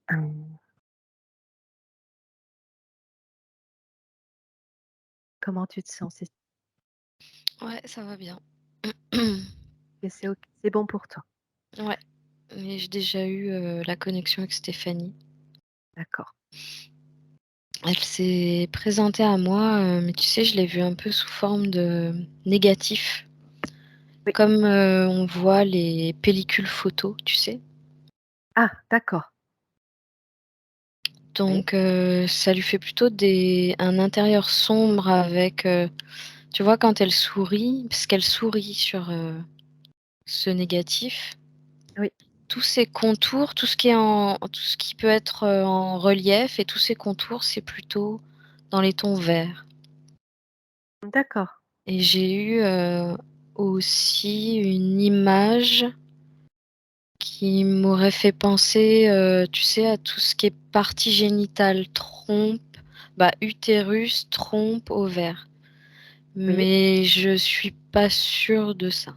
Hem, comment tu te sens? Ouais, ça va bien. C'est OK, c'est bon pour toi? Ouais, mais j'ai déjà eu, la connexion avec Stéphanie. D'accord. Elle s'est présentée à moi, mais tu sais, je l'ai vue un peu sous forme de négatif, Oui. comme, on voit les pellicules photos, tu sais? Ah d'accord. Oui, Donc ça lui fait plutôt un intérieur sombre avec, tu vois quand elle sourit, parce qu'elle sourit sur, ce négatif, oui. tous ces contours, tout ce qui peut être, en relief et tous ces contours, c'est plutôt dans les tons verts. D'accord. Et j'ai eu, aussi une image qui m'aurait fait penser, tu sais, à tout ce qui est partie génitale, trompe, bah, utérus, trompe, ovaire. Oui. Mais je suis pas sûre de ça.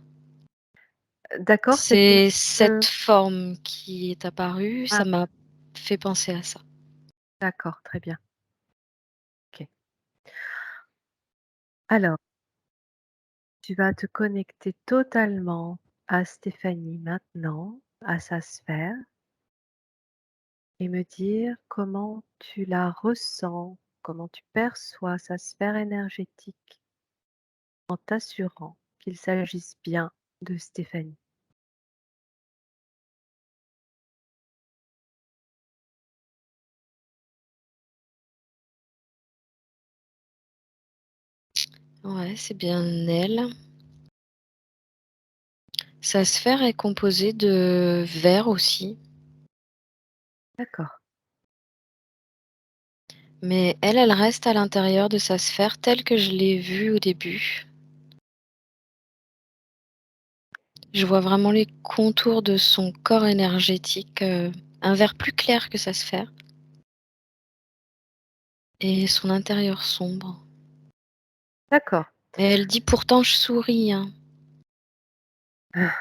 D'accord, c'est plus, C'est cette forme qui est apparue, ah ça m'a fait penser à ça. d'accord, très bien. OK. Alors, tu vas te connecter totalement à Stéphanie maintenant, à sa sphère et me dire comment tu la ressens, comment tu perçois sa sphère énergétique en t'assurant qu'il s'agisse bien de Stéphanie. Ouais, c'est bien elle. Sa sphère est composée de verre aussi, D'accord, mais elle, elle reste à l'intérieur de sa sphère telle que je l'ai vue au début. Je vois vraiment les contours de son corps énergétique, un vert plus clair que sa sphère et son intérieur sombre. d'accord. Et elle dit: «Pourtant je souris, hein». Ah,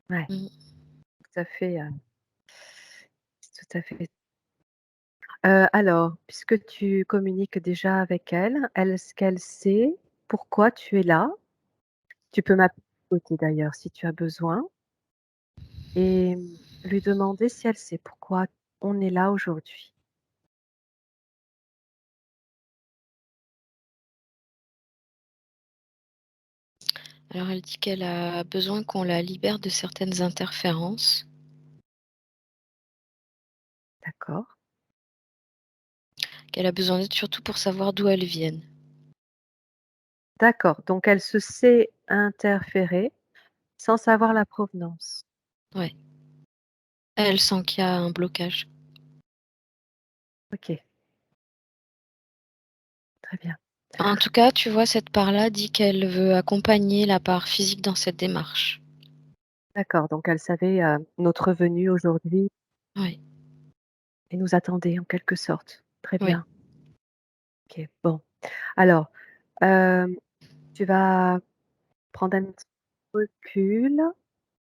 ouais, Mmh. tout à fait, c'est tout à fait. Alors, puisque tu communiques déjà avec elle, est-ce qu'elle sait pourquoi tu es là? Tu peux m'appeler à côté d'ailleurs si tu as besoin et lui demander si elle sait pourquoi on est là aujourd'hui. Alors elle dit qu'elle a besoin qu'on la libère de certaines interférences, D'accord? qu'elle a besoin d'aide surtout pour savoir d'où elles viennent. D'accord, donc elle se sait interférée sans savoir la provenance. Ouais, elle sent qu'il y a un blocage. OK, très bien. En tout cas, tu vois, cette part-là dit qu'elle veut accompagner la part physique dans cette démarche. D'accord, donc elle savait, notre venue aujourd'hui Oui, et nous attendait en quelque sorte. Très oui. bien. OK, bon. Alors, hem, tu vas prendre un petit recul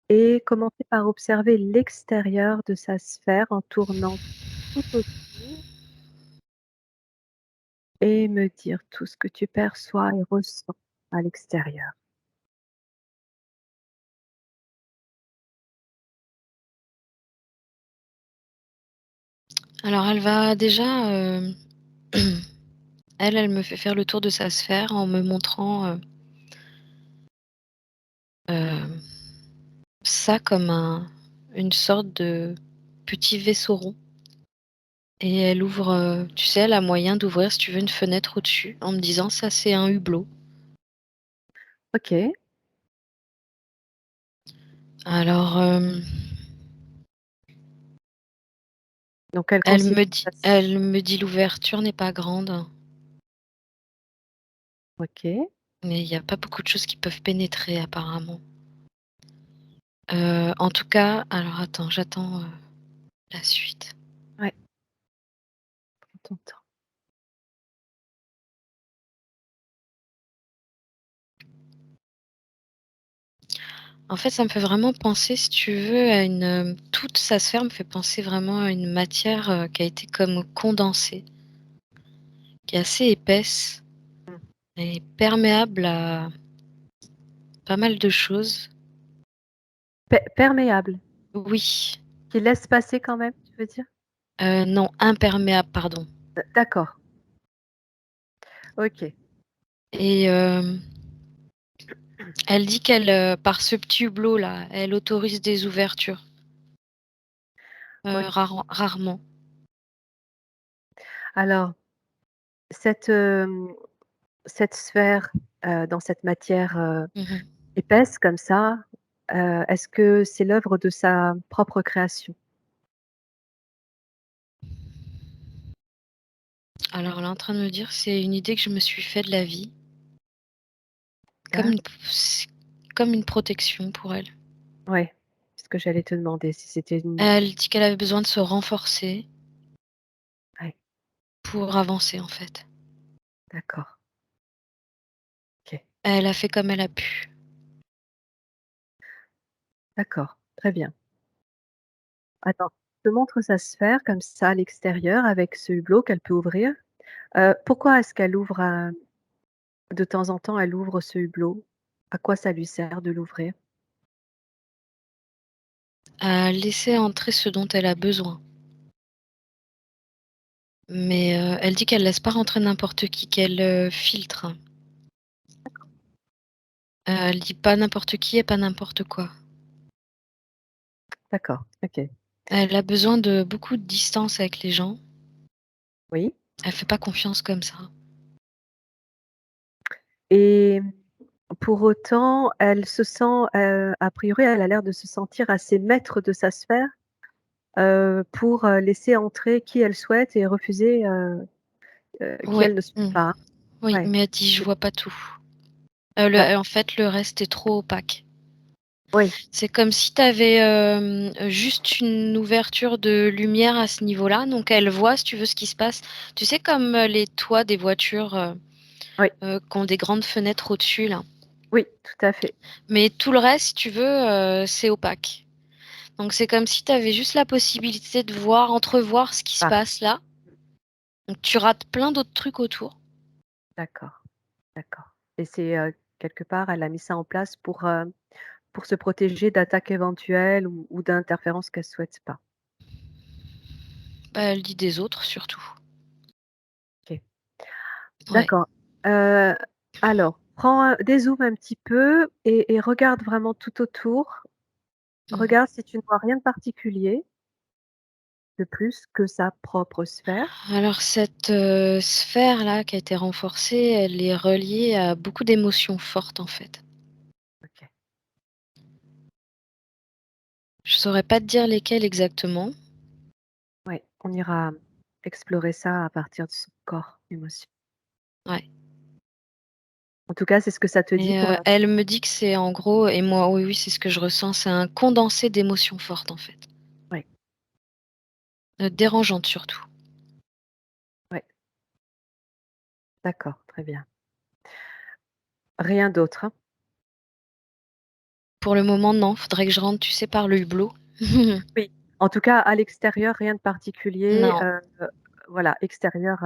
et commencer par observer l'extérieur de sa sphère en tournant tout autour et me dire tout ce que tu perçois et ressens à l'extérieur. Alors elle va déjà, elle me fait faire le tour de sa sphère en me montrant, hem, ça comme une sorte de petit vaisseau rond et elle ouvre, tu sais, elle a moyen d'ouvrir, si tu veux, une fenêtre au-dessus en me disant: «Ça, c'est un hublot». OK, Alors, donc elle considère ça s elle me dit: «L'ouverture n'est pas grande, OK, mais il y a pas beaucoup de choses qui peuvent pénétrer apparemment». En tout cas alors attends, j'attends, la suite. ouais, prends ton temps. En fait, ça me fait vraiment penser, si tu veux, à toute sa sphère me fait penser vraiment à une matière, qui a été comme condensée, qui est assez épaisse Mmh. et perméable à pas mal de choses. Perméable, Oui, qui laisse passer quand même, tu veux dire? non, imperméable, pardon. D'accord, OK. Et elle dit qu'elle, par ce petit hublot-là, elle autorise des ouvertures, OK. rarement. Alors cette, cette sphère, dans cette matière, Mmh. épaisse comme ça, est-ce que c'est l'œuvre de sa propre création? Alors elle est en train de me dire: «C'est une idée que je me suis fait de la vie, comme D'ac une c comme une protection pour elle». Ouais, c'est ce que j'allais te demander si c'était une Elle dit qu'elle avait besoin de se renforcer ouais, pour avancer, en fait. d'accord, OK, Elle a fait comme elle a pu. d'accord, très bien. Attends, je te montre sa sphère comme ça à l'extérieur avec ce hublot qu'elle peut ouvrir. Pourquoi est-ce qu'elle ouvre, de temps en temps, elle ouvre ce hublot? À quoi ça lui sert de l'ouvrir? À laisser entrer ce dont elle a besoin. Mais, elle dit qu'elle laisse pas rentrer n'importe qui, qu'elle, filtre. Elle dit pas n'importe qui et pas n'importe quoi. D'accord, OK. Elle a besoin de beaucoup de distance avec les gens. Oui Elle fait pas confiance comme ça. et pour autant, elle se sent, a priori, elle a l'air de se sentir assez maître de sa sphère, pour, laisser entrer qui elle souhaite et refuser, qui Ouais, elle ne souhaite mmh, pas, hein? oui, Ouais. mais elle dit: «Je C'est vois pas tout». bah, En fait, le reste est trop opaque. oui, C'est comme si tu avais, juste une ouverture de lumière à ce niveau-là, donc elle voit, si tu veux, ce qui se passe. Tu sais comme, les toits des voitures, oui, qui ont des grandes fenêtres au-dessus là? oui, tout à fait. Mais tout le reste, si tu veux, c'est opaque. Donc c'est comme si tu avais juste la possibilité de voir, entrevoir ce qui se Ah, passe là. Donc tu rates plein d'autres trucs autour. d'accord, d'accord et c'est, quelque part, elle a mis ça en place pour se protéger d'attaques éventuelles ou d'interférences qu'elle souhaite pas. Bah, elle dit des autres surtout. OK. Ouais. D'accord. Heu, alors, prends un dézoome un petit peu et regarde vraiment tout autour. Mmh. Regarde si tu ne vois rien de particulier, de plus que sa propre sphère. Alors cette, sphère-là qui a été renforcée, elle est reliée à beaucoup d'émotions fortes, en fait. OK. Je saurais pas te dire lesquelles exactement. Ouais, on ira explorer ça à partir de son corps émotion. Ouais. En tout cas, c'est ce que ça te dit Et pour l'instant. elle me dit que c'est en gros et moi, oui, oui, c'est ce que je ressens, c'est un condensé d'émotions fortes, en fait. Ouais, Dérangeantes surtout. ouais, d'accord, très bien. Rien d'autre, hein? Pour le moment, non, faudrait que je rentre, tu sais, par le hublot. Oui. En tout cas, à l'extérieur, rien de particulier, Non, voilà, extérieur,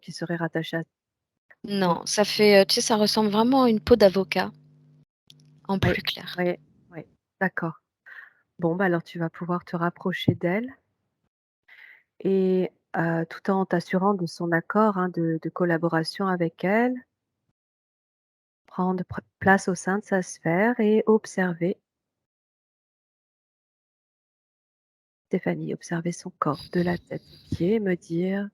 qui serait rattaché à OK. non, ça fait, tu sais, ça ressemble vraiment à une peau d'avocat en Oui, plus clair. oui, oui, d'accord. Bon, bah, alors tu vas pouvoir te rapprocher d'elle et tout en t'assurant de son accord, hein, de collaboration avec elle, prendre place au sein de sa sphère et observer Stéphanie, observer son corps de la tête aux pieds, me dire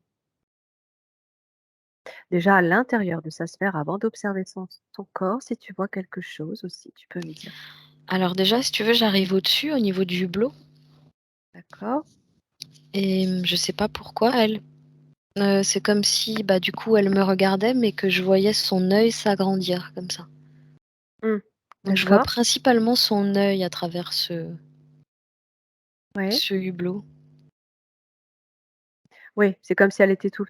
déjà à l'intérieur de sa sphère avant d'observer son corps, si tu vois quelque chose aussi, tu peux me dire. Alors déjà, si tu veux, j'arrive au-dessus, au niveau du hublot D'accord? et je sais pas pourquoi elle, c'est comme si, bah, du coup, elle me regardait, mais que je voyais son œil s'agrandir comme ça. Mmh. Donc je vois D'accord, principalement son œil à travers ouais. ce hublot. Oui, c'est comme si elle était tout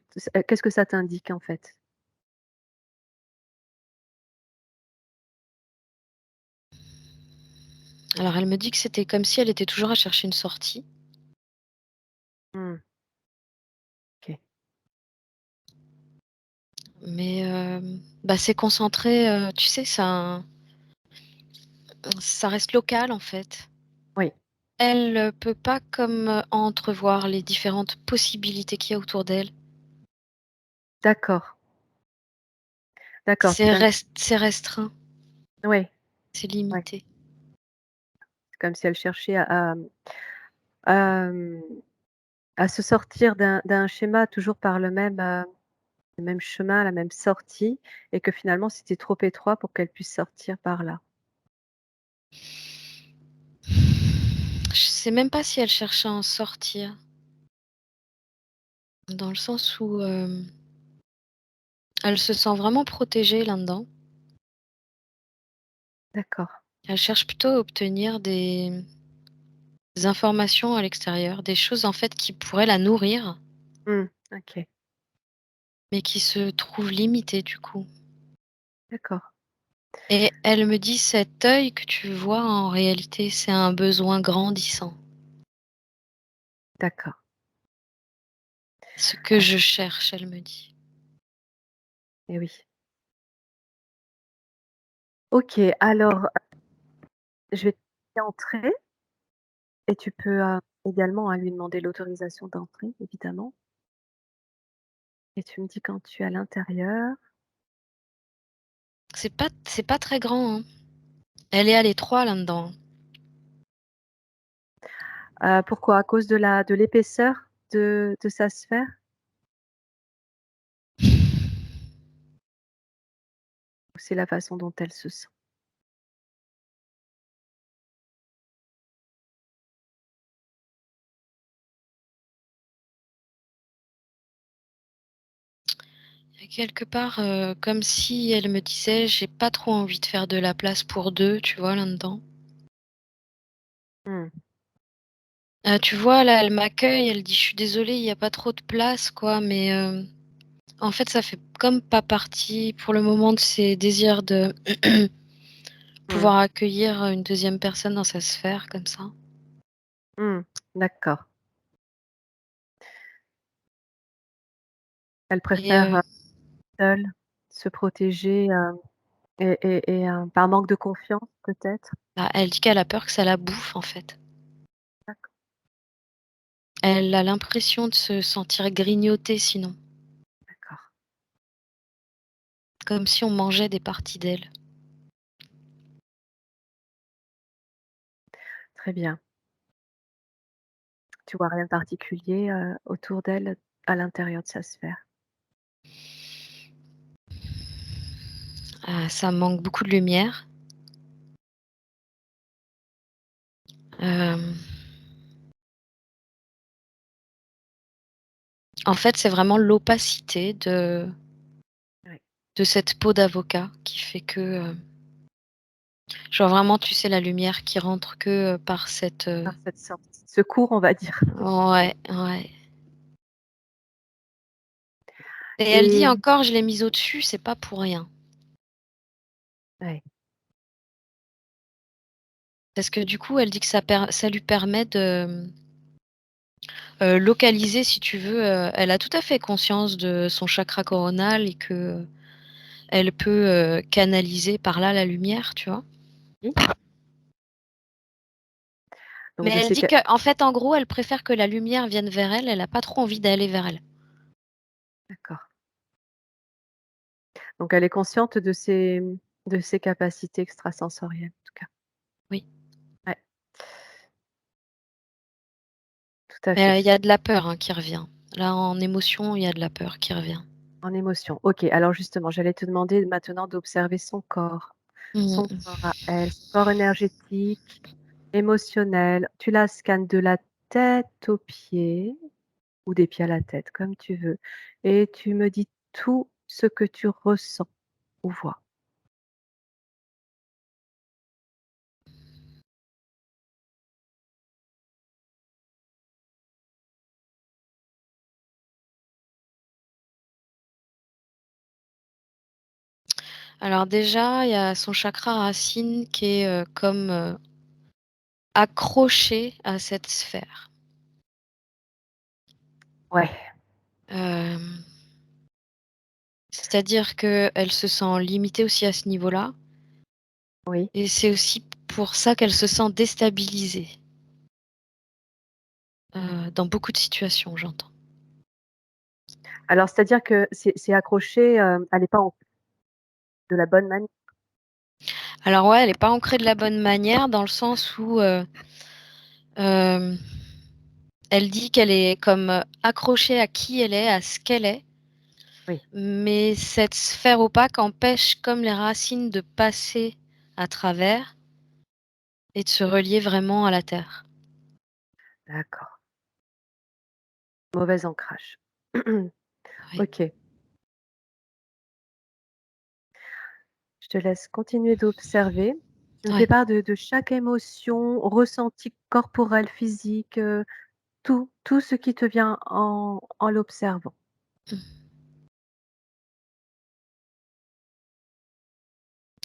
qu'est-ce que ça t'indique en fait? Alors elle me dit que c'était comme si elle était toujours à chercher une sortie, Mmh. OK. mais bah, c'est concentré, tu sais, ça reste local, en fait. Oui, Elle, peut pas comme, entrevoir les différentes possibilités qu'il y a autour d'elle. d'accord, d'accord, c'est comme C'est restreint, oui, c'est ouais, limité. c'est comme si elle cherchait à, à se sortir d'un schéma toujours par le même chemin, la même sortie et que finalement c'était trop étroit pour qu'elle puisse sortir par là. Je sais même pas si elle cherche à en sortir, dans le sens où, elle se sent vraiment protégée là-dedans. D'accord. Elle cherche plutôt à obtenir des informations à l'extérieur, des choses en fait qui pourraient la nourrir, Mmh. OK, mais qui se trouvent limitées du coup. d'accord, Et elle me dit: «Cet œil que tu vois en réalité, c'est un besoin grandissant. d'accord. Ce que Ah je cherche», elle me dit. et oui. OK, alors, je vais te laisser entrer et tu peux, également, lui demander l'autorisation d'entrer évidemment et tu me dis quand tu es à l'intérieur. C'est pas très grand, hein. Elle est à l'étroit là-dedans. Pourquoi? À cause de l'épaisseur de sa sphère? Ou c'est la façon dont elle se sent? Et quelque part, comme si elle me disait: «J'ai pas trop envie de faire de la place pour 2, tu vois, là-dedans. Mmh, Tu vois, là, elle m'accueille, elle dit: «Je suis désolée, il y a pas trop de place, quoi», mais en fait, ça fait comme pas partie pour le moment de ses désirs de mmh, pouvoir accueillir une deuxième personne dans sa sphère comme ça. mmh, d'accord. Elle Et préfère, seule, se protéger, par manque de confiance peut-être? bah, elle dit qu'elle a peur que ça la bouffe, en fait. D'accord, Elle a l'impression de se sentir grignotée sinon, d'accord, comme si on mangeait des parties d'elle. très bien. Tu vois rien de particulier, autour d'elle, à l'intérieur de sa sphère? Ça manque beaucoup de lumière. Hem, En fait, c'est vraiment l'opacité Oui, de cette peau d'avocat qui fait que, genre vraiment, tu sais, la lumière qui rentre que, par cette, par cette sortie de secours, on va dire. ouais, ouais. Et elle dit Et encore: «Je l'ai mise au-dessus, c'est pas pour rien». ouais, Parce que du coup, elle dit que ça lui permet de, localiser si tu veux, elle a tout à fait conscience de son chakra coronal et que elle peut, canaliser par là la lumière, tu vois? oui, donc Mais de elle ces dit ca qu'en fait, en gros, elle préfère que la lumière vienne vers elle, elle a pas trop envie d'aller vers elle. d'accord, donc elle est consciente de ses capacités extrasensorielles, en tout cas. Oui. Ouais, tout à Mais, fait. il y a de la peur, hein, qui revient. Là, en émotion, il y a de la peur qui revient. En émotion. OK, alors justement, j'allais te demander maintenant d'observer Mmh son mh. corps à elle, son corps énergétique, émotionnel. Tu la scannes de la tête aux pieds ou des pieds à la tête, comme tu veux et tu me dis tout ce que tu ressens ou vois. Alors déjà, il y a son chakra racine qui est, comme, accrochée à cette sphère. Ouais, Hem, C'est-à-dire qu'elle se sent limitée aussi à ce niveau-là oui. et c'est aussi pour ça qu'elle se sent déstabilisée, dans beaucoup de situations, j'entends. Alors c'est-à-dire que c'est accroché, elle est pas en de la bonne manière? Alors ouais, elle est pas ancrée de la bonne manière dans le sens où, hem, elle dit qu'elle est comme, accrochée à qui elle est, à ce qu'elle est, Oui, mais cette sphère opaque empêche comme les racines de passer à travers et de se relier vraiment à la terre. d'accord. Mauvais ancrage. Oui, OK, je te laisse continuer d'observer. Tu me fais ouais. part de chaque émotion, ressenti corporel, physique, tout ce qui te vient en l'observant. Mmh.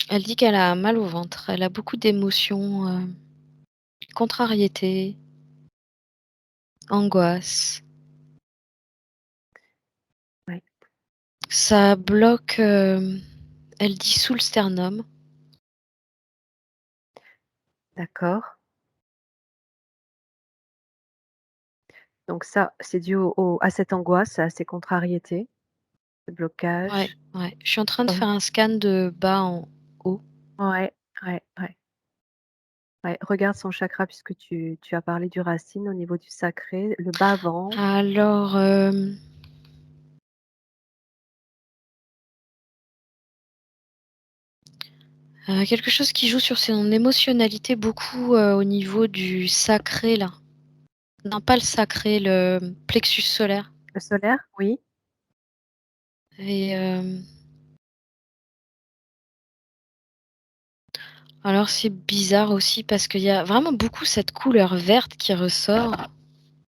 Elle dit qu'elle a mal au ventre, elle a beaucoup d'émotions, contrariété, angoisse. Oui, Ça bloque, elle dit sous le sternum. d'accord. Donc ça, c'est dû à cette angoisse, à ces contrariétés, ce Ouais, blocage. ouais. Je suis en train de Oui. faire un scan de bas en haut. Ouais, ouais, ouais, ouais. Regarde son chakra puisque tu as parlé du racine au niveau du sacré, le bas-ventre. Alors, quelque chose qui joue sur son émotionnalité beaucoup, au niveau du sacré là. Non, pas le sacré, le plexus solaire Le solaire? Oui, et alors c'est bizarre aussi parce qu'il y a vraiment beaucoup cette couleur verte qui ressort.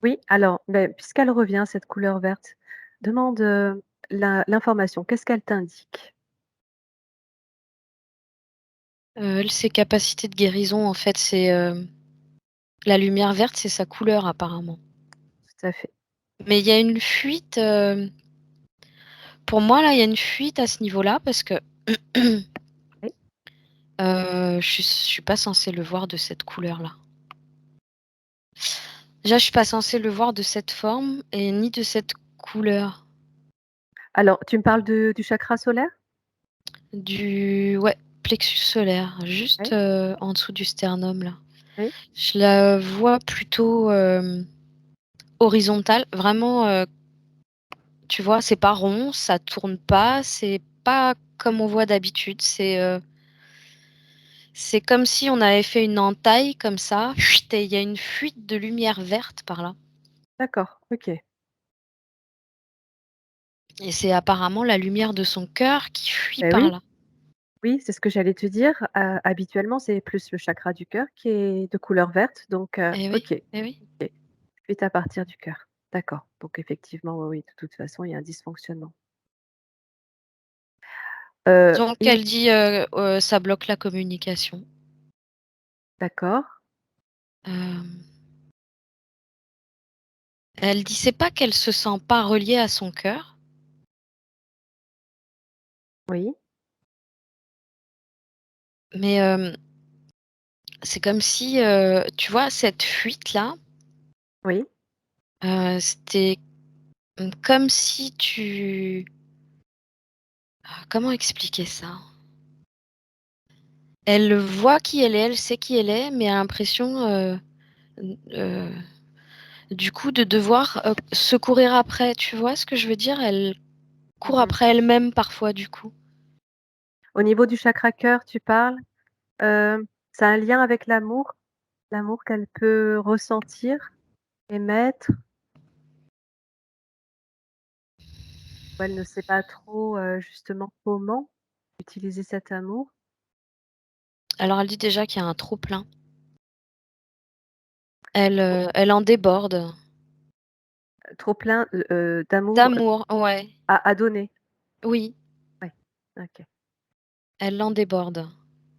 oui. Alors, beh, puisqu'elle revient, cette couleur verte, demande, l'information. Qu'est-ce qu'elle t'indique? Elle, ses capacités de guérison en fait, c'est, la lumière verte, c'est sa couleur apparemment. Tout à fait. Mais il y a une fuite, pour moi là, il y a une fuite à ce niveau-là parce que, Oui. je suis pas censée le voir de cette couleur-là. Déjà, je suis pas censée le voir de cette forme et ni de cette couleur. Alors, tu me parles du chakra solaire? Du ouais, plexus solaire, juste, Oui, en dessous du sternum là. oui. Je la vois plutôt, horizontale, vraiment, tu vois? C'est pas rond, ça tourne pas, c'est pas comme on voit d'habitude, c'est comme si on avait fait une entaille comme ça, chut, et il y a une fuite de lumière verte par là D'accord, OK. et c'est apparemment la lumière de son cœur qui fuit Beh, par oui, là. oui, c'est ce que j'allais te dire. Habituellement, c'est plus le chakra du cœur qui est de couleur verte, donc Eh oui, OK, eh oui. OK. Fuite à partir du cœur. D'accord, donc effectivement, oui, oui, de toute façon, il y a un dysfonctionnement. Donc Et elle dit, ça bloque la communication. d'accord, Hem, Elle dit c'est pas qu'elle se sent pas reliée à son cœur, oui, mais, c'est comme si, tu vois cette fuite-là, oui. c'était, comme si comment expliquer ça? Elle voit qui elle est, elle sait qui elle est, mais a l'impression, n du coup de devoir, se courir après. Tu vois ce que je veux dire? Elle court Mmh. après elle-même parfois du coup. Au niveau du chakra cœur, tu parles, ça a un lien avec l'amour? L'amour qu'elle peut ressentir, émettre, ou elle ne sait pas trop, justement comment utiliser cet amour? Alors elle dit déjà qu'il y a un trop plein. Elle en déborde. Trop plein, d'amour, D'amour, ouais, à donner? oui, Ouais, OK, elle en déborde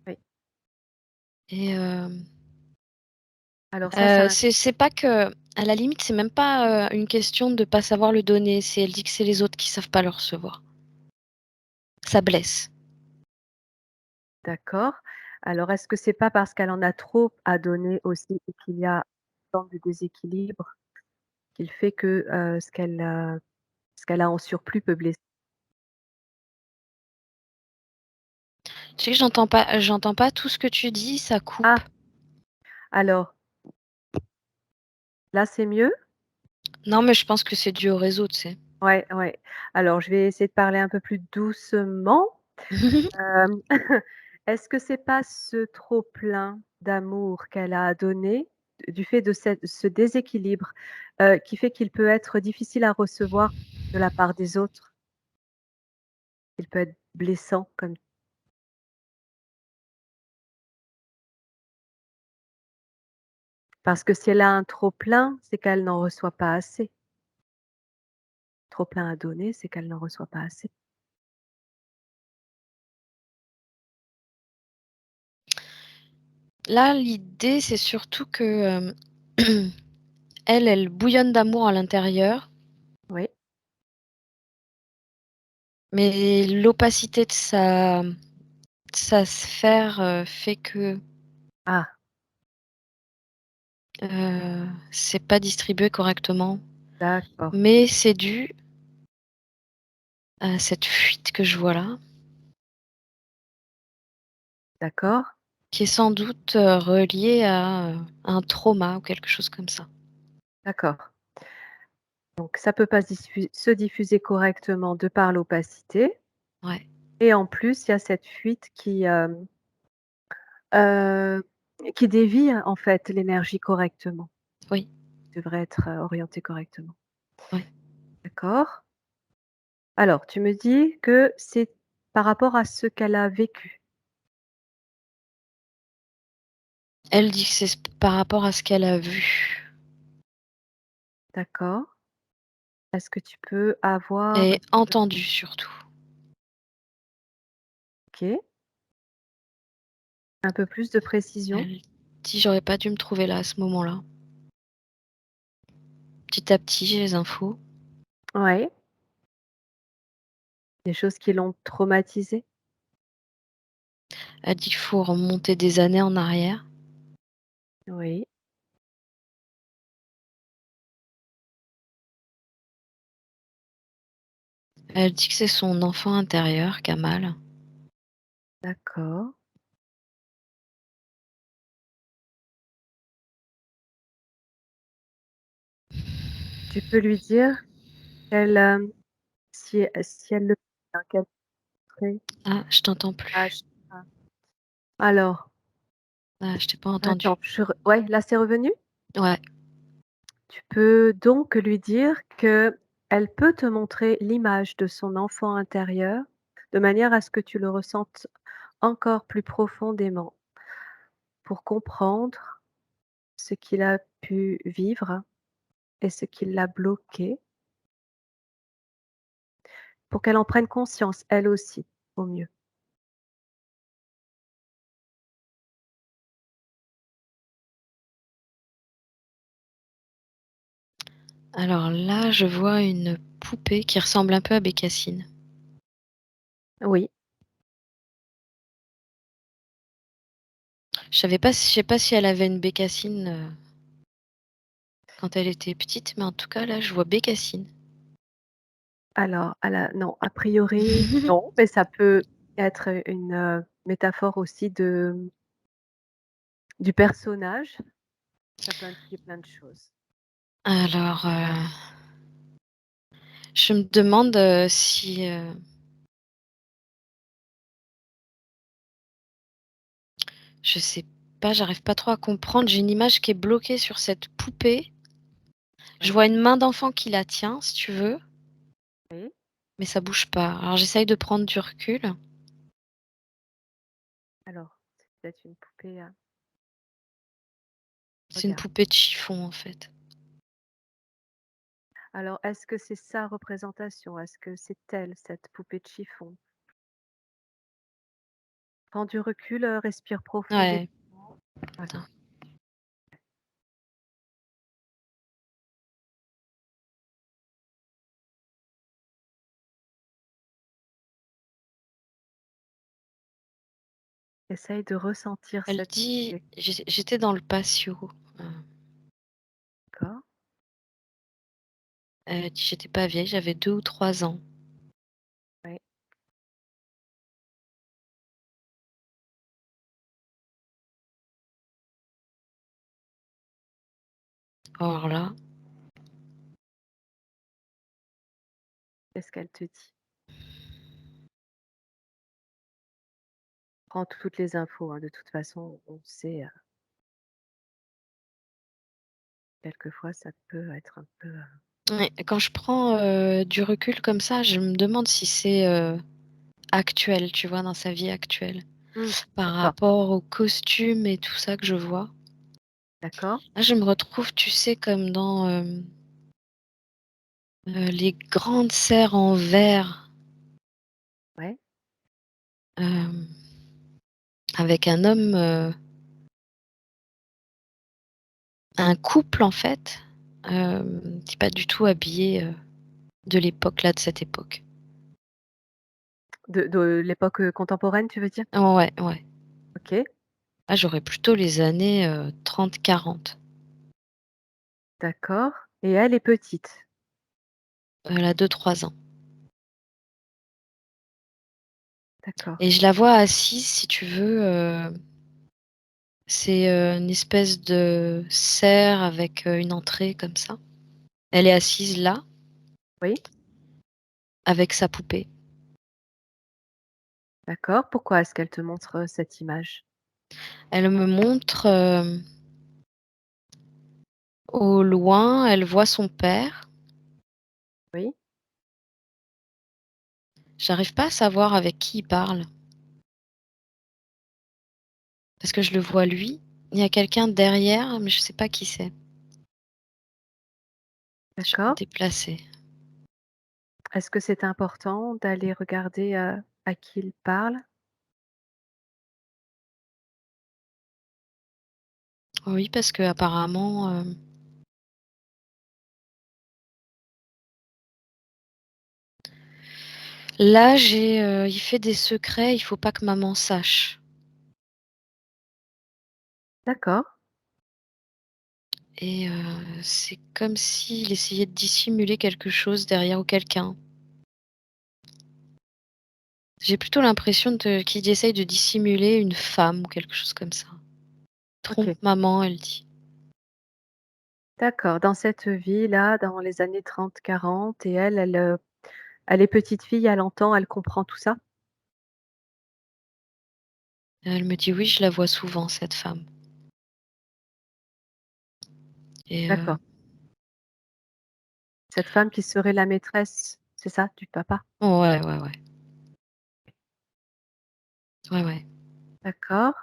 oui. et Alors ça C'est pas que à la limite, c'est même pas, une question de pas savoir le donner, c'est elle dit que c'est les autres qui savent pas le recevoir. Ça blesse. d'accord. Alors est-ce que c'est pas parce qu'elle en a trop à donner aussi et qu'il y a une forme de déséquilibre qui fait que, ce qu'elle a en surplus peut blesser? Tu sais que j'entends pas tout ce que tu dis, ça coupe. Ah! Alors, là c'est mieux? Non, mais je pense que c'est dû au réseau, tu sais? Ouais, ouais. Alors je vais essayer de parler un peu plus doucement. Hem, est-ce que c'est pas ce trop plein d'amour qu'elle a donné, du fait de ce déséquilibre, qui fait qu'il peut être difficile à recevoir de la part des autres? Il peut être blessant comme parce que si elle a un trop plein, c'est qu'elle n'en reçoit pas assez. Trop plein à donner, c'est qu'elle n'en reçoit pas assez. Là, l'idée, c'est surtout que, elle bouillonne d'amour à l'intérieur, Oui. mais l'opacité de sa sphère, fait que, Ah, c'est pas distribué correctement. d'accord, Mais c'est dû à cette fuite que je vois là, d'accord, qui est sans doute, reliée à, un trauma ou quelque chose comme ça. d'accord. Donc ça peut pas se diffuser correctement de par l'opacité Ouais, et en plus, il y a cette fuite Heu, qui dévie en fait l'énergie correctement, oui, devrait être, orientée correctement. ouais. D'accord. Alors tu me dis que c'est par rapport à ce qu'elle a vécu? Elle dit que c'est par rapport à ce qu'elle a vu D'accord. Est-ce que tu peux avoir et entendu surtout. OK, un peu plus de précision? Elle dit: «J'aurais pas dû me trouver là, à ce moment-là». Petit à petit, j'ai les infos. Ouais, des choses qui l'ont traumatisée? Elle dit qu'il faut remonter des années en arrière. Oui, Elle dit que c'est son enfant intérieur qui a mal. d'accord. Tu peux lui dire qu'elle, si elle le fait, hein, qu'elle ferait Ah, je t'entends ah plus. j ah, alors, Ah, je t'ai pas attends, entendu. ouais, là c'est revenu? Ouais, Tu peux donc lui dire que elle peut te montrer l'image de son enfant intérieur, de manière à ce que tu le ressentes encore plus profondément, pour comprendre ce qu'il a pu vivre et ce qui l'a bloqué, pour qu'elle en prenne conscience elle aussi, au mieux. alors là, je vois une poupée qui ressemble un peu à Bécassine. Oui, Je sais pas si elle avait une bécassine, quand elle était petite, mais en tout cas, là, je vois bécassine. alors non, a priori non, mais ça peut être une, métaphore aussi du personnage, ça peut indiquer plein de choses. Alors, je me demande, si, je sais pas, j'arrive pas trop à comprendre. J'ai une image qui est bloquée sur cette poupée. Je Oui, vois une main d'enfant qui la tient, si tu veux, oui. mais ça bouge pas. Alors j'essaye de prendre du recul. Alors, c'est peut-être une poupée, C'est une regarde. poupée de chiffon, en fait. Alors, est-ce que c'est sa représentation? Est-ce que c'est elle, cette poupée de chiffon? Prends du recul, respire profondément. Ouais, OK. attends. Essaye de ressentir Elle cette dit musique. j'étais dans le patio, heu, D'accord, elle dit: «J'étais pas vieille, j'avais 2 ou 3 ans». oui. Alors là, Qu'est-ce qu'elle te dit? Prends toutes les infos, hein, de toute façon, on sait, quelquefois ça peut être un peu, ouais, quand je prends, du recul comme ça, je me demande si c'est, actuel, tu vois? Dans sa vie actuelle, mmh, par d'accord, rapport aux costumes et tout ça que je vois. d'accord, Là, je me retrouve, tu sais, comme dans, les grandes serres en verre, ouais, hem, avec un homme, un couple en fait, qui est pas du tout habillé, de l'époque là, de cette époque. de l'époque, contemporaine, tu veux dire? Ouais, ouais. OK, Là, j'aurais plutôt les années, 30-40. d'accord et elle est petite? Elle a 2-3 ans D'accord, et je la vois assise si tu veux, c'est, une espèce de serre avec, une entrée comme ça. Elle est assise là, oui, avec sa poupée. d'accord. Pourquoi est-ce qu'elle te montre, cette image? Elle me montre, au loin, elle voit son père. Oui, J'arrive pas à savoir avec qui il parle, parce que je le vois lui. Il y a quelqu'un derrière, mais je sais pas qui c'est. Je vais me d'accord. déplacer. Est-ce que c'est important d'aller regarder, à qui il parle? Oui, parce qu'apparemment, là, il fait des secrets, il faut pas que maman sache D'accord, et c'est comme s'il essayait de dissimuler quelque chose derrière ou quelqu'un. J'ai plutôt l'impression de qu'il essaye de dissimuler une femme ou quelque chose comme ça. «Trompe OK. maman», elle dit. D'accord, dans cette vie-là, dans les années 30-40 et elle est petite fille, elle entend, elle comprend tout ça? Elle me dit: «Oui, je la vois souvent cette femme» et D'accord. Cette femme qui serait la maîtresse, c'est ça, du papa? ouais, ouais, ouais. Ouais, ouais. D'accord,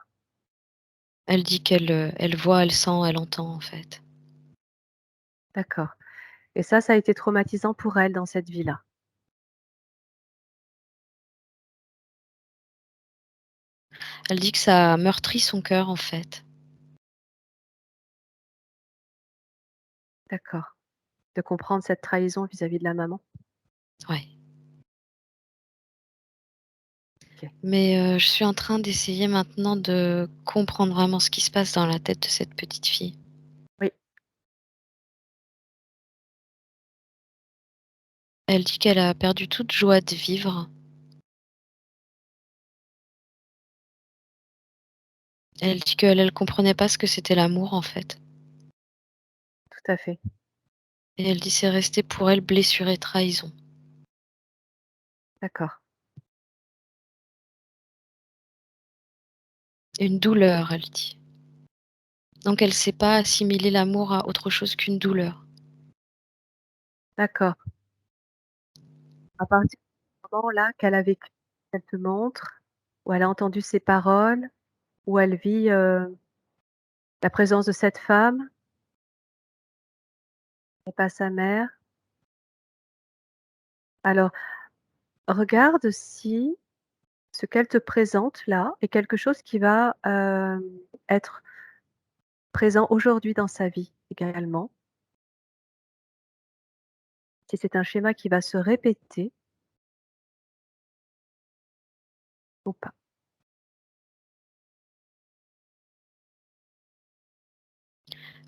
Elle dit qu'elle, elle voit, elle sent, elle entend, en fait. d'accord et ça a été traumatisant pour elle dans cette vie-là? Elle dit que ça a meurtri son cœur, en fait. D'accord. De comprendre cette trahison vis-à-vis de la maman? Ouais. OK. Mais je suis en train d'essayer maintenant de comprendre vraiment ce qui se passe dans la tête de cette petite fille. Oui, Elle dit qu'elle a perdu toute joie de vivre. Elle dit qu'elle comprenait pas ce que c'était l'amour, en fait tout à fait. et elle dit: «C'est resté pour elle blessure et trahison». D'accord, Une douleur, elle dit. Donc elle sait pas assimiler l'amour à autre chose qu'une douleur. d'accord. À partir du moment là qu'elle a vécu, elle te montre, où elle a entendu ces paroles, où elle vit, la présence de cette femme et pas sa mère. Alors regarde si ce qu'elle te présente là est quelque chose qui va, être présent aujourd'hui dans sa vie également. Si c'est un schéma qui va se répéter ou pas.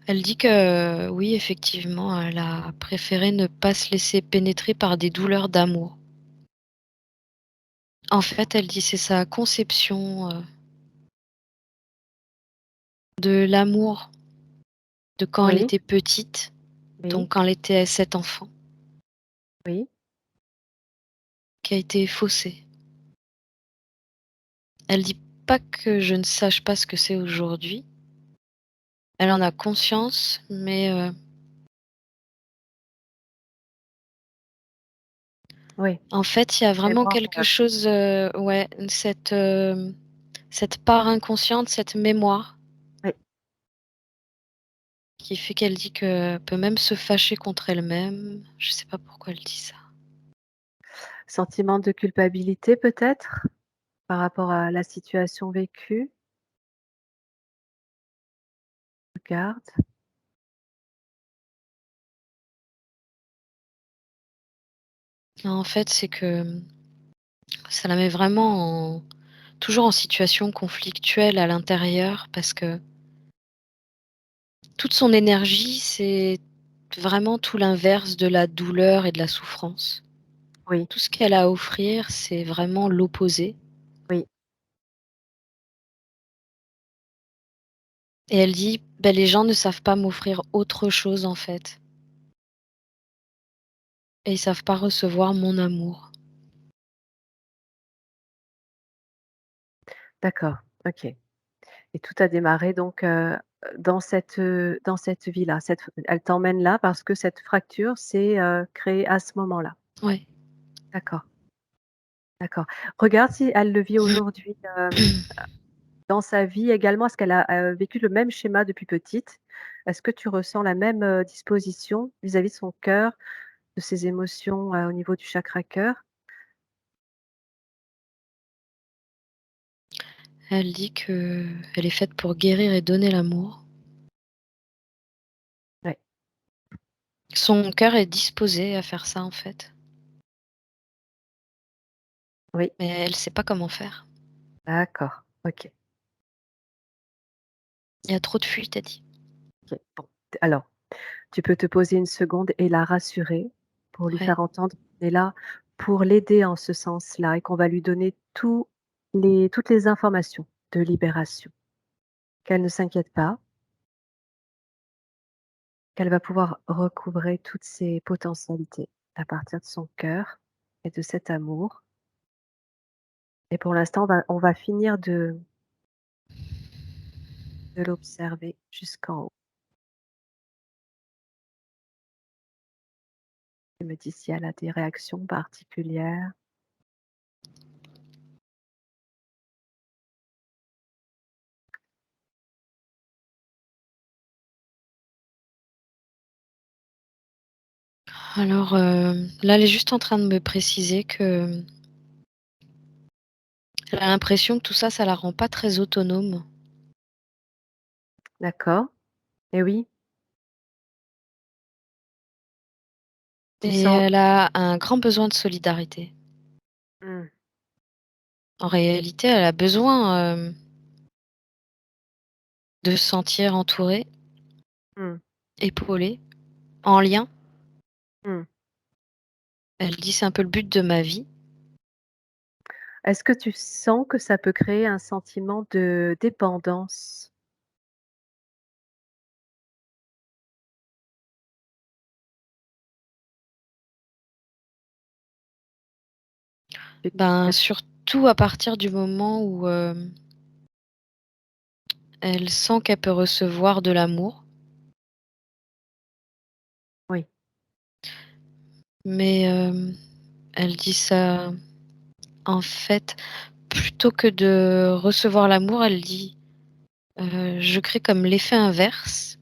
Elle dit que oui, effectivement, elle a préféré ne pas se laisser pénétrer par des douleurs d'amour. En fait, elle dit c'est sa conception, de l'amour de quand elle Oui, était petite, oui, donc quand elle était cet enfant, oui, qui a été faussée. Elle dit pas que je ne sache pas ce que c'est aujourd'hui. Elle en a conscience, mais oui. en fait, il y a vraiment Mémoire, quelque chose, ouais, cette part inconsciente, cette mémoire oui. qui fait qu'elle dit qu'elle peut même se fâcher contre elle-même. Je sais pas pourquoi elle dit ça. Sentiment de culpabilité peut-être? Par rapport à la situation vécue? Regarde. En fait, c'est que, ça la met vraiment toujours en situation conflictuelle à l'intérieur parce que toute son énergie, c'est vraiment tout l'inverse de la douleur et de la souffrance. Oui, Tout ce qu'elle a à offrir, c'est vraiment l'opposé oui, et elle dit: «Beh, les gens ne savent pas m'offrir autre chose, en fait et ils savent pas recevoir mon amour». d'accord, OK. Et tout a démarré donc, dans cette vie-là. Cette Elle t'emmène là parce que cette fracture s'est, créée à ce moment-là. Ouais. D'accord, d'accord. Regarde si elle le vit aujourd'hui, dans sa vie également. Est-ce qu'elle a, vécu le même schéma depuis petite? Est-ce que tu ressens la même, disposition vis-à-vis de son cœur, de ses émotions, au niveau du chakra cœur? Elle dit qu'elle est faite pour guérir et donner l'amour. Ouais, Son cœur est disposé à faire ça, en fait, oui, mais elle sait pas comment faire. d'accord, OK, Il y a trop de fuites, elle dit. OK. Bon, alors, tu peux te poser une seconde et la rassurer pour lui Ouais. faire entendre qu'on est là pour l'aider en ce sens-là et qu'on va lui donner toutes les informations de libération. Qu'elle ne s'inquiète pas, qu'elle va pouvoir recouvrer toutes ses potentialités à partir de son cœur et de cet amour. Et pour l'instant, on va finir de l'observer jusqu'en haut. Elle me dit si elle a des réactions particulières. Alors, là, elle est juste en train de me préciser qu'elle a l'impression que tout ça, ça la rend pas très autonome D'accord. Et oui, tu et sens. elle a un grand besoin de solidarité. Mmh, En réalité, elle a besoin, de se sentir entourée, mmh, épaulée, en lien. mmh. Elle dit: «C'est un peu le but de ma vie». Est-ce que tu sens que ça peut créer un sentiment de dépendance? Ben, surtout à partir du moment où, elle sent qu'elle peut recevoir de l'amour, Oui, mais, elle dit ça en fait, plutôt que de recevoir l'amour, elle dit, «Je crée comme l'effet inverse».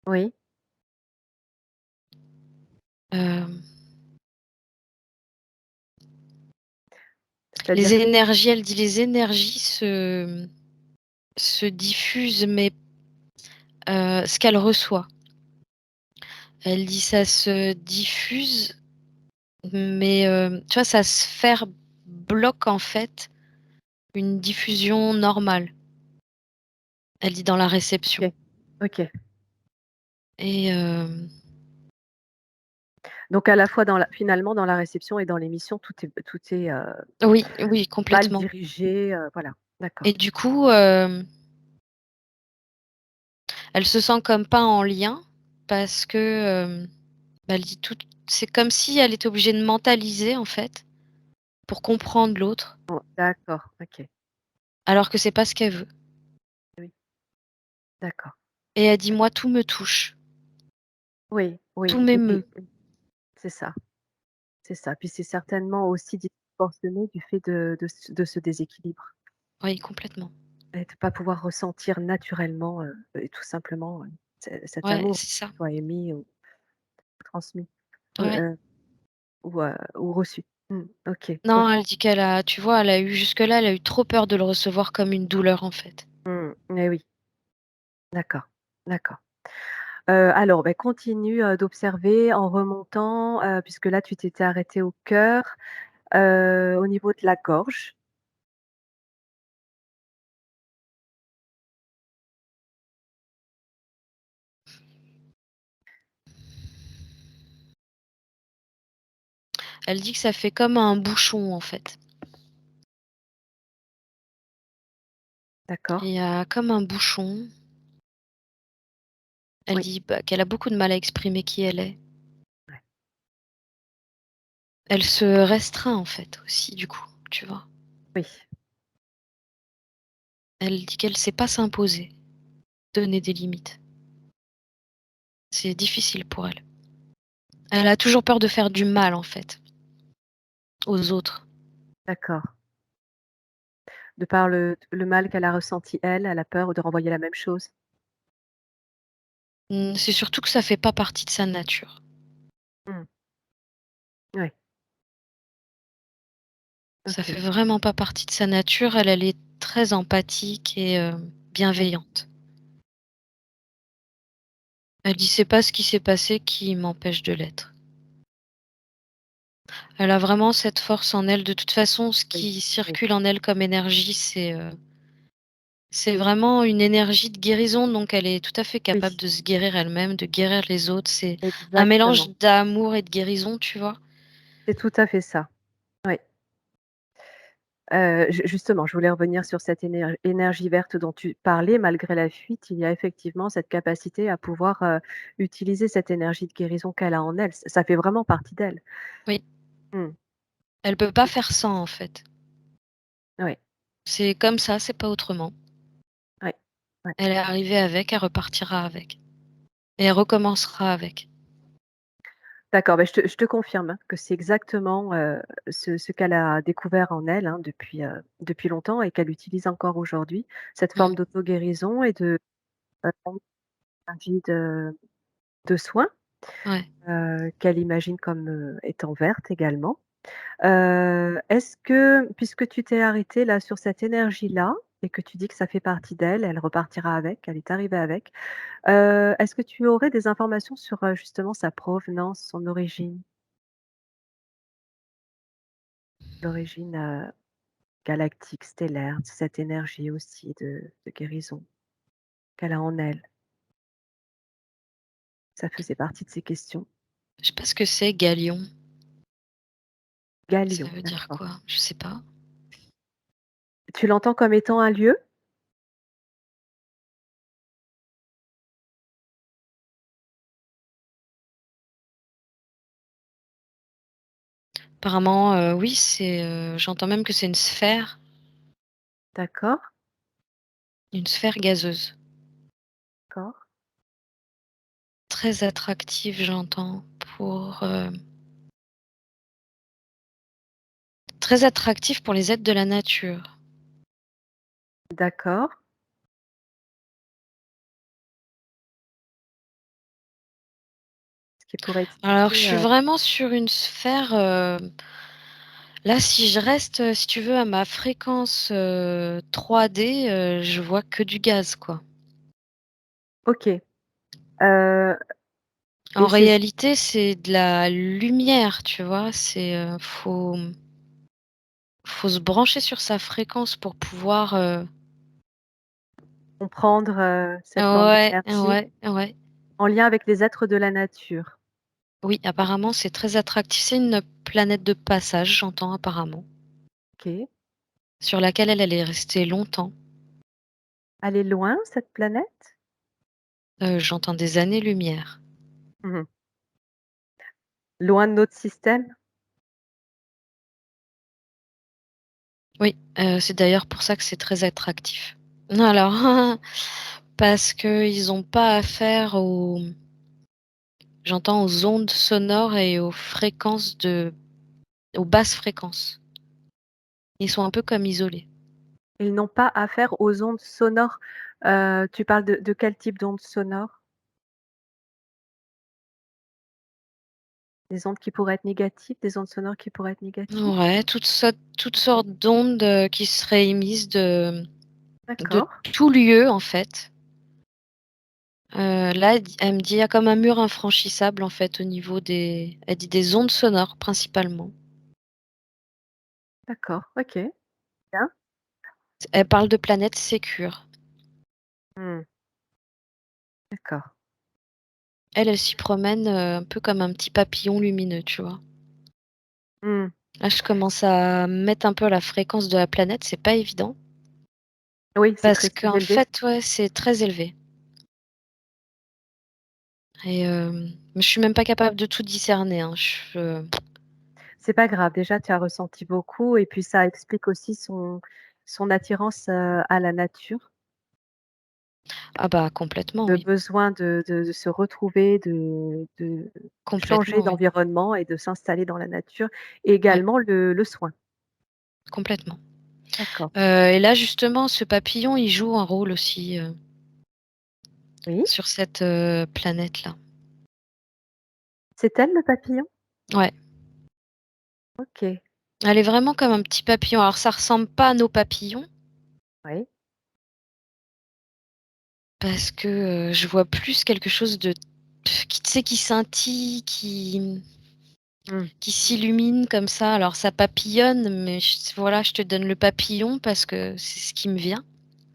oui, Hem, les c'est-à-dire? énergies, elle dit: «Les énergies se diffusent, mais, ce qu'elle reçoit». Elle dit: «Ça se diffuse, mais, tu vois, sa sphère bloque en fait une diffusion normale». Elle dit: «Dans la réception». OK, OK. et Donc à la fois dans la finalement dans la réception et dans l'émission, tout est, oui, oui, mal complètement dirigé, voilà. et D'accord. du coup, elle se sent comme pas en lien parce que, bah, elle dit tout c'est comme si elle était obligée de mentaliser, en fait, pour comprendre l'autre, Oh, d'accord, OK. alors que c'est pas ce qu'elle veut Oui, d'accord. et elle dit: «Moi, tout me touche, Oui, tout oui et m'émeut». puis c'est ça, c'est ça. Puis c'est certainement aussi disproportionné du fait de ce déséquilibre Oui, complètement. et de pas pouvoir ressentir naturellement, et tout simplement, cet Ouais, amour c'est ça. qui soit émis ou transmis, Ouais. ou reçu. OK, Non, OK. elle dit qu'elle a tu vois, elle a eu jusque-là, elle a eu trop peur de le recevoir comme une douleur, en fait. Et oui, d'accord, d'accord. Alors, beh, continue, d'observer en remontant, puisque là tu t'étais arrêtée au cœur, au niveau de la gorge. Elle dit que ça fait comme un bouchon, en fait. D'accord, Il y a comme un bouchon. Elle oui, dit, bah, qu'elle a beaucoup de mal à exprimer qui elle est. ouais, Elle se restreint, en fait, aussi, du coup, tu vois? oui, Elle dit qu'elle sait pas s'imposer, donner des limites. C'est difficile pour elle. Elle a toujours peur de faire du mal, en fait, aux autres. d'accord. De par le mal qu'elle a ressenti elle a peur de renvoyer la même chose? C'est surtout que ça fait pas partie de sa nature. Mmh, ouais, Ça fait OK, vraiment pas partie de sa nature. Elle est très empathique et oui, bienveillante. Elle dit: «C'est pas ce qui s'est passé qui m'empêche de l'être». Elle a vraiment cette force en elle. De toute façon, ce oui, qui oui, circule en elle comme énergie, c'est vraiment une énergie de guérison, donc elle est tout à fait oui, capable de se guérir elle-même, de guérir les autres. C'est un mélange exactement. d'amour et de guérison, tu vois? C'est tout à fait ça. Oui. Justement, je voulais revenir sur cette énergie verte dont tu parlais. Malgré la fuite, il y a effectivement cette capacité à pouvoir, utiliser cette énergie de guérison qu'elle a en elle. Ça fait vraiment partie d'elle. Oui, Mmh. elle peut pas Tout faire sans, en fait. Oui, C'est comme ça, c'est pas autrement. oui, ouais. Elle est arrivée avec, elle repartira avec et elle recommencera avec. D'accord, beh, je te confirme, hein, que c'est exactement, ce qu'elle a découvert en elle, hein, depuis longtemps et qu'elle utilise encore aujourd'hui. Cette forme Mmh, d'auto-guérison et de, énergie de soin, ouais. qu'elle imagine comme, étant verte également. Est-ce que puisque tu t'es arrêtée là sur cette énergie-là et que tu dis que ça fait partie d'elle, elle repartira avec, elle est arrivée avec, est-ce que tu aurais des informations sur, justement sa provenance, son origine? L'origine, galactique, stellaire, de cette énergie aussi de guérison qu'elle a en elle? Ça faisait partie de ses questions. Je sais pas ce que c'est Galion. Ça Galion, veut dire d'accord. quoi? Je sais pas. Tu l'entends comme étant un lieu? Apparemment, oui, j'entends même que c'est D'accord, une sphère gazeuse. d'accord, Très attractive, j'entends, très attractive pour les êtres de la nature. d'accord. Ce qui pourrait Alors, je expliquer, suis vraiment sur une sphère, là, si je reste, si tu veux, à ma fréquence, 3D, je vois que du gaz, quoi. OK, heu En et c'est réalité, c'est de la lumière, tu vois? Faut se brancher sur sa fréquence pour pouvoir, comprendre, cette forme Ouais, d'énergie ouais, ouais. en lien avec les êtres de la nature. Oui, apparemment, c'est très attractif. C'est une planète de passage, j'entends apparemment, OK. sur laquelle elle est restée longtemps. Elle est loin cette planète? J'entends des années-lumière. Mmh. Loin de notre système? Oui, c'est d'ailleurs pour ça que c'est très attractif. Alors, parce qu'ils ont pas affaire aux j'entends aux ondes sonores et aux basses fréquences. Ils sont un peu comme isolés. Ils n'ont pas affaire aux ondes sonores. Tu parles de quel type d'ondes sonores? Des ondes qui pourraient être négatives, des ondes sonores qui pourraient être négatives? Ouais, toutes sortes d'ondes, qui seraient émises de D'accord, tout lieu, en fait. Là, elle me dit: «Il y a comme un mur infranchissable, en fait, au niveau des» elle dit: «des ondes sonores, principalement». d'accord, OK, bien. Elle parle de planètes sécures. Mmh, d'accord. Elle s'y promène, un peu comme un petit papillon lumineux, tu vois? Mmh. Là, je commence à mettre un peu la fréquence de la planète, c'est pas évident Oui, c'est parce très qu'en élevé. fait, ouais, c'est très élevé et je suis même pas capable de tout discerner, hein. C'est pas grave, déjà tu as ressenti beaucoup et puis ça explique aussi son attirance, à la nature, Ah bah, complètement, le oui. besoin de se retrouver, de changer Complètement, oui. d'environnement et de s'installer dans la nature et Ouais, également le soin. complètement. D'accord. Et là, justement, ce papillon, il joue un rôle aussi, Oui, sur cette, planète-là. c'est elle le papillon? Ouais, OK, elle est vraiment comme un petit papillon. Alors ça ressemble pas à nos papillons oui. parce que, je vois plus quelque chose de qui tu sais, qui scintille, Mmh. qui s'illumine comme ça. Alors ça papillonne, mais voilà, je te donne le papillon parce que c'est ce qui me vient.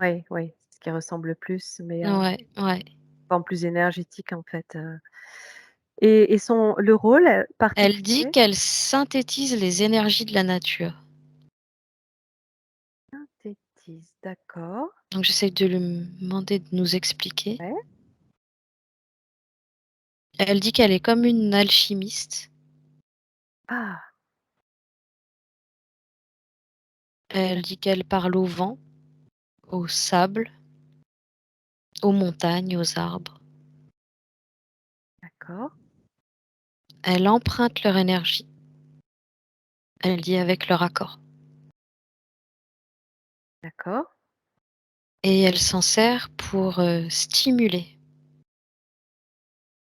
Oui, oui, ce qui ressemble le plus, mais Ouais, ouais. forme plus énergétique en fait, et son le rôle, Elle dit particulier? qu'elle synthétise les énergies de la nature. Synthétise, d'accord. Donc j'essaye de lui demander de nous expliquer. Ouais. Elle dit qu'elle est comme une alchimiste. Ah! Elle dit qu'elle parle au vent, au sable, aux montagnes, aux arbres. D'accord, Elle emprunte leur énergie. Elle dit avec leur accord. d'accord, Et elle s'en sert pour, stimuler.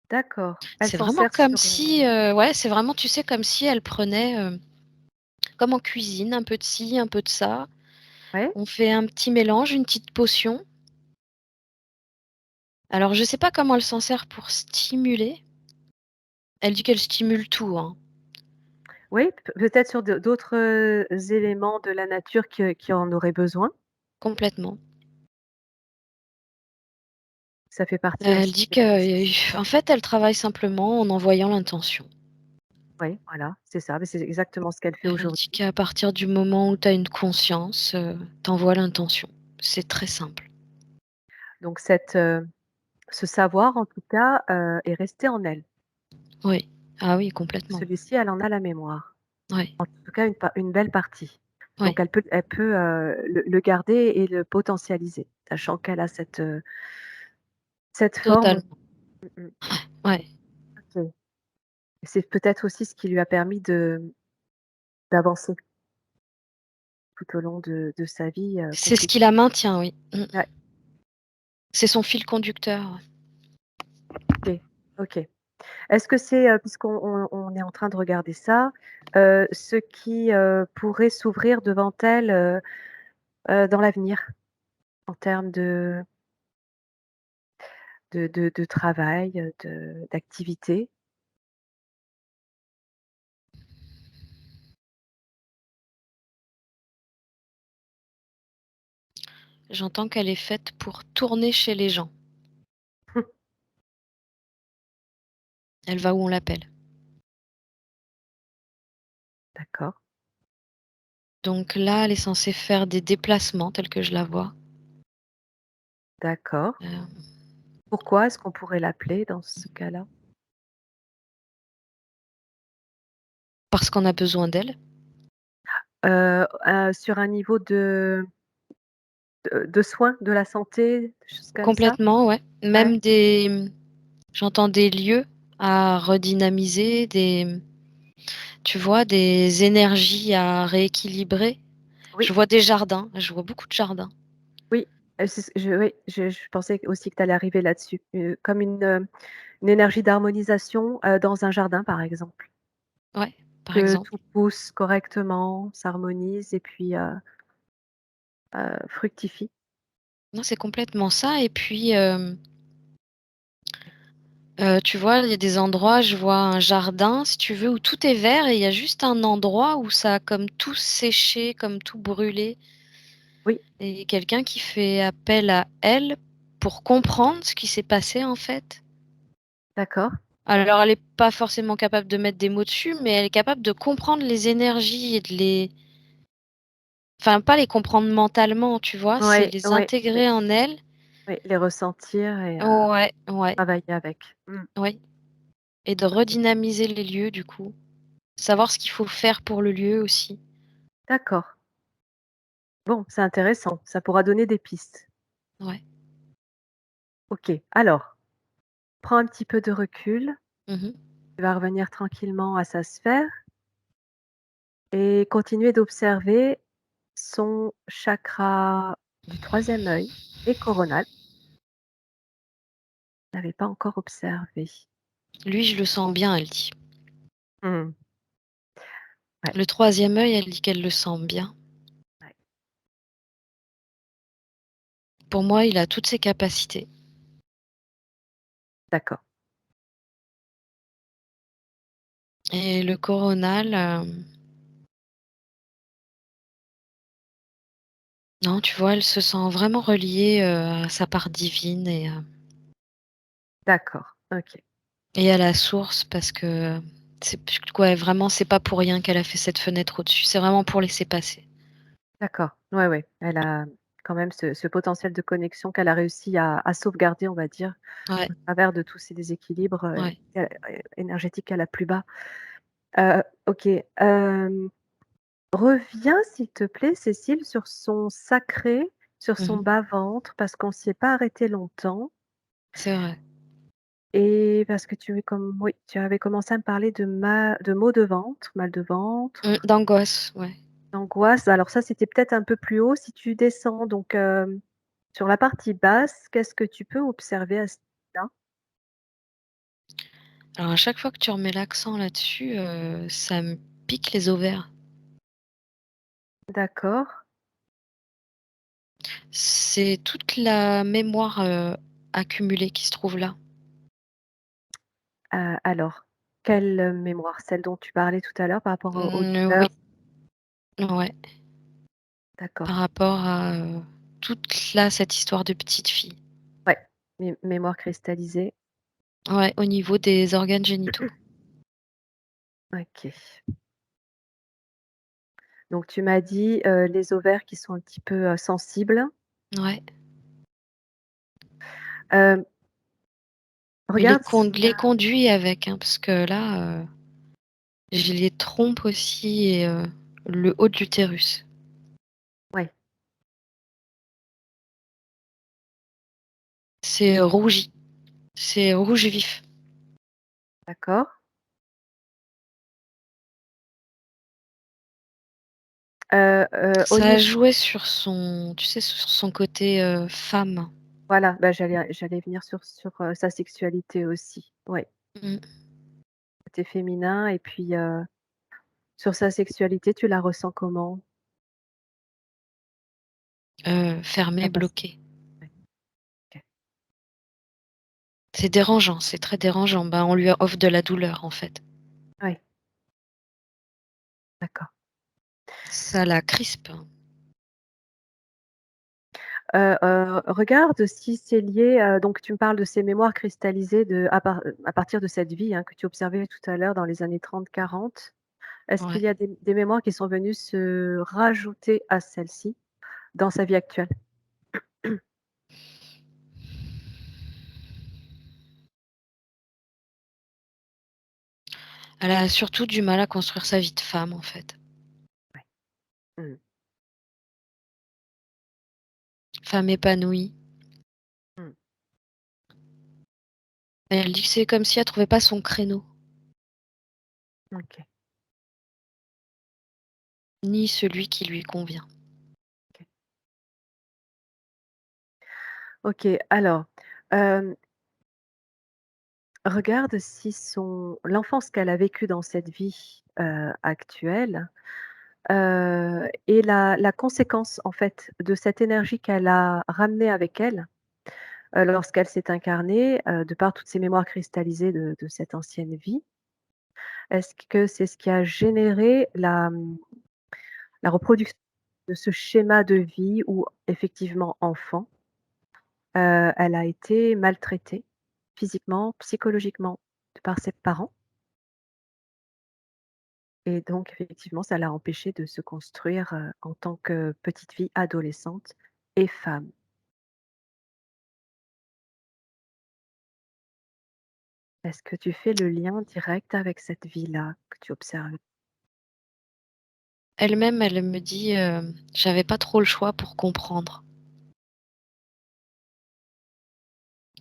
d'accord. Elle C'est s'en vraiment sert comme sur, si, ouais, c'est vraiment, tu sais, comme si elle prenait, comme en cuisine, un peu de ci, un peu de ça. ouais, On fait un petit mélange, une petite potion. Alors je sais pas comment elle s'en sert pour stimuler. Elle dit qu'elle stimule tout, hein, oui, peut-être sur d'autres, éléments de la nature qui en auraient besoin. complètement. Ça fait partie Elle aussi dit des que, processus. en fait, elle travaille simplement en envoyant l'intention. Oui, voilà, c'est ça, mais c'est exactement ce qu'elle fait Elle dit aujourd'hui. qu'à partir du moment où tu as une conscience, tu envoies l'intention. C'est très simple. Donc ce savoir en tout cas, est resté en elle. Oui. Ah oui, complètement. Celui-ci, elle en a la mémoire. Oui, En tout cas une belle partie. Donc oui, elle peut, le garder et le potentialiser, sachant qu'elle a cette forme. totalement. Mmh mh. Ouais. OK. C'est peut-être aussi ce qui lui a permis d'avancer tout au long de sa vie, C'est ce qui compliquée. la maintient, oui. Mmh. Ouais, C'est son fil conducteur, ouais. OK, OK. Est-ce que c'est, puisqu'on on est en train de regarder ça, ce qui, pourrait s'ouvrir devant elle, dans l'avenir, en termes de travail, d'activité? J'entends qu'elle est faite pour tourner chez les gens. Elle va où on l'appelle. D'accord, Donc là, elle est censée faire des déplacements tels que je la vois, d'accord. heu, Pourquoi est-ce qu'on pourrait l'appeler dans ce cas-là? parce qu'on a besoin d'elle. Sur un niveau de soins, de la santé, des choses comme ça? Complètement, ouais. Ouais, Même j'entends des lieux à redynamiser, tu vois, des énergies à rééquilibrer. oui, Je vois des jardins, je vois beaucoup de jardins. oui, c'est ce oui, je pensais aussi que tu allais arriver là-dessus, comme une énergie d'harmonisation, dans un jardin, par exemple. Ouais, par Que exemple. tout pousse correctement, s'harmonise et puis, fructifie. Non, c'est complètement ça et puis, tu vois, il y a des endroits, je vois un jardin, si tu veux, où tout est vert et il y a juste un endroit où ça a comme tout séché, comme tout brûlé Oui, et quelqu'un qui fait appel à elle pour comprendre ce qui s'est passé, en fait. d'accord. Alors elle est pas forcément capable de mettre des mots dessus, mais elle est capable de comprendre les énergies et de les enfin, pas les comprendre mentalement, tu vois? C'est Ouais, les ouais, ouais, intégrer en elle. ouais, les ressentir et Ouais, ouais, travailler avec. Mmh, oui et de OK. redynamiser les lieux, du coup. Savoir ce qu'il faut faire pour le lieu aussi. D'accord. Bon, c'est intéressant, ça pourra donner des pistes. Ouais. OK, alors, prends un petit peu de recul, Mmh mh. tu vas revenir tranquillement à sa sphère et continuer d'observer son chakra du troisième œil et coronal. Tu n'avais pas encore observé. Lui, je le sens bien, elle dit. Mmh, ouais, Le troisième œil, elle dit qu'elle le sent bien. ouais, Pour moi, il a toutes ses capacités d'accord. et le coronal, non, tu vois, elle se sent vraiment reliée, à sa part divine D'accord, OK, et à la source parce que c'est ouais, vraiment, c'est pas pour rien qu'elle a fait cette fenêtre au-dessus. C'est vraiment pour laisser passer. d'accord. Ouais, ouais, elle a quand même ce potentiel de connexion qu'elle a réussi à sauvegarder, on va dire, Ouais, au travers de tous ces déséquilibres, ouais. énergétiques à la plus bas. OK, reviens s'il te plaît, Cécile, sur son sacré, sur Mmh son mh. bas-ventre, parce qu'on s'y est pas arrêté longtemps C'est vrai. et parce que oui, tu avais commencé à me parler de maux de ventre, mal de ventre. D'angoisse, ouais. L'angoisse, alors ça, c'était peut-être un peu plus haut. Si tu descends donc, sur la partie basse, qu'est-ce que tu peux observer à ce niveau-là? Alors à chaque fois que tu remets l'accent là-dessus, ça me pique les ovaires. D'accord. C'est toute la mémoire, accumulée qui se trouve là. Alors, quelle, mémoire? Celle dont tu parlais tout à l'heure par rapport aux Oui, douleurs? ouais, D'accord. par rapport à, toute là, cette histoire de petite fille. Ouais, mémoire cristallisée. Ouais, au niveau des organes génitaux. OK. Donc tu m'as dit, les ovaires qui sont un petit peu, sensibles. Ouais, Hem, mais regarde s'il y les a conduits avec, hein, parce que là, j'ai les trompes aussi et le haut de l'utérus. ouais, C'est rougi, c'est rouge vif. d'accord. Au Ça a niveau joué sur son tu sais, sur son côté, femme. voilà, bah, j'allais venir sur sa sexualité aussi. Ouais, Mmh. côté féminin et puis, sur sa sexualité, tu la ressens comment? Fermé, Ça passe bloqué. ouais, OK. C'est dérangeant, c'est très dérangeant. Ben, on lui offre de la douleur, en fait. Ouais, d'accord. Ça la crispe. Regarde si c'est lié, donc tu me parles de ces mémoires cristallisées à partir de cette vie, hein, que tu observais tout à l'heure dans les années 30-40. Est-ce Ouais. qu'il y a des mémoires qui sont venues se rajouter à celles-ci dans sa vie actuelle? Elle a surtout du mal à construire sa vie de femme, en fait. Ouais. Mmh. Femme épanouie. Mmh. Elle dit que c'est comme si elle trouvait pas son créneau, OK, ni celui qui lui convient. OK. OK, alors, hem, regarde si son l'enfance qu'elle a vécue dans cette vie, actuelle, est la conséquence, en fait, de cette énergie qu'elle a ramenée avec elle, lorsqu'elle s'est incarnée, de par toutes ces mémoires cristallisées de cette ancienne vie. Est-ce que c'est ce qui a généré la reproduction de ce schéma de vie où effectivement enfant, elle a été maltraitée physiquement, psychologiquement par ses parents et donc effectivement ça l'a empêchée de se construire, en tant que petite fille, adolescente et femme. Est-ce que tu fais le lien direct avec cette vie-là que tu observes? Elle-même, elle me dit, «J'avais pas trop le choix pour comprendre».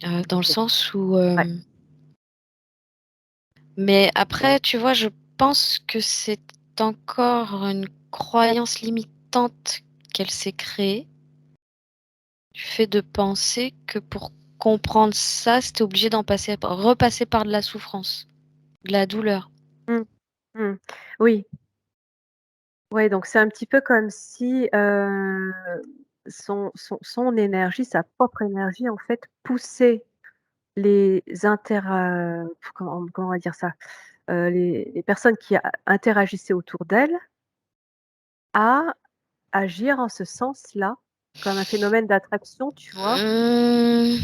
Dans le OK. sens où, Ouais. mais après, tu vois, je pense que c'est encore une croyance limitante qu'elle s'est créée, du fait de penser que pour comprendre ça, c'était obligé repasser par de la souffrance, de la douleur. Mmh. Mmh. Oui. Ouais, donc c'est un petit peu comme si, son énergie, sa propre énergie, en fait, poussait les comment on va dire ça? Les personnes qui interagissaient autour d'elle à agir en ce sens-là, comme un phénomène d'attraction, tu vois? Mmh,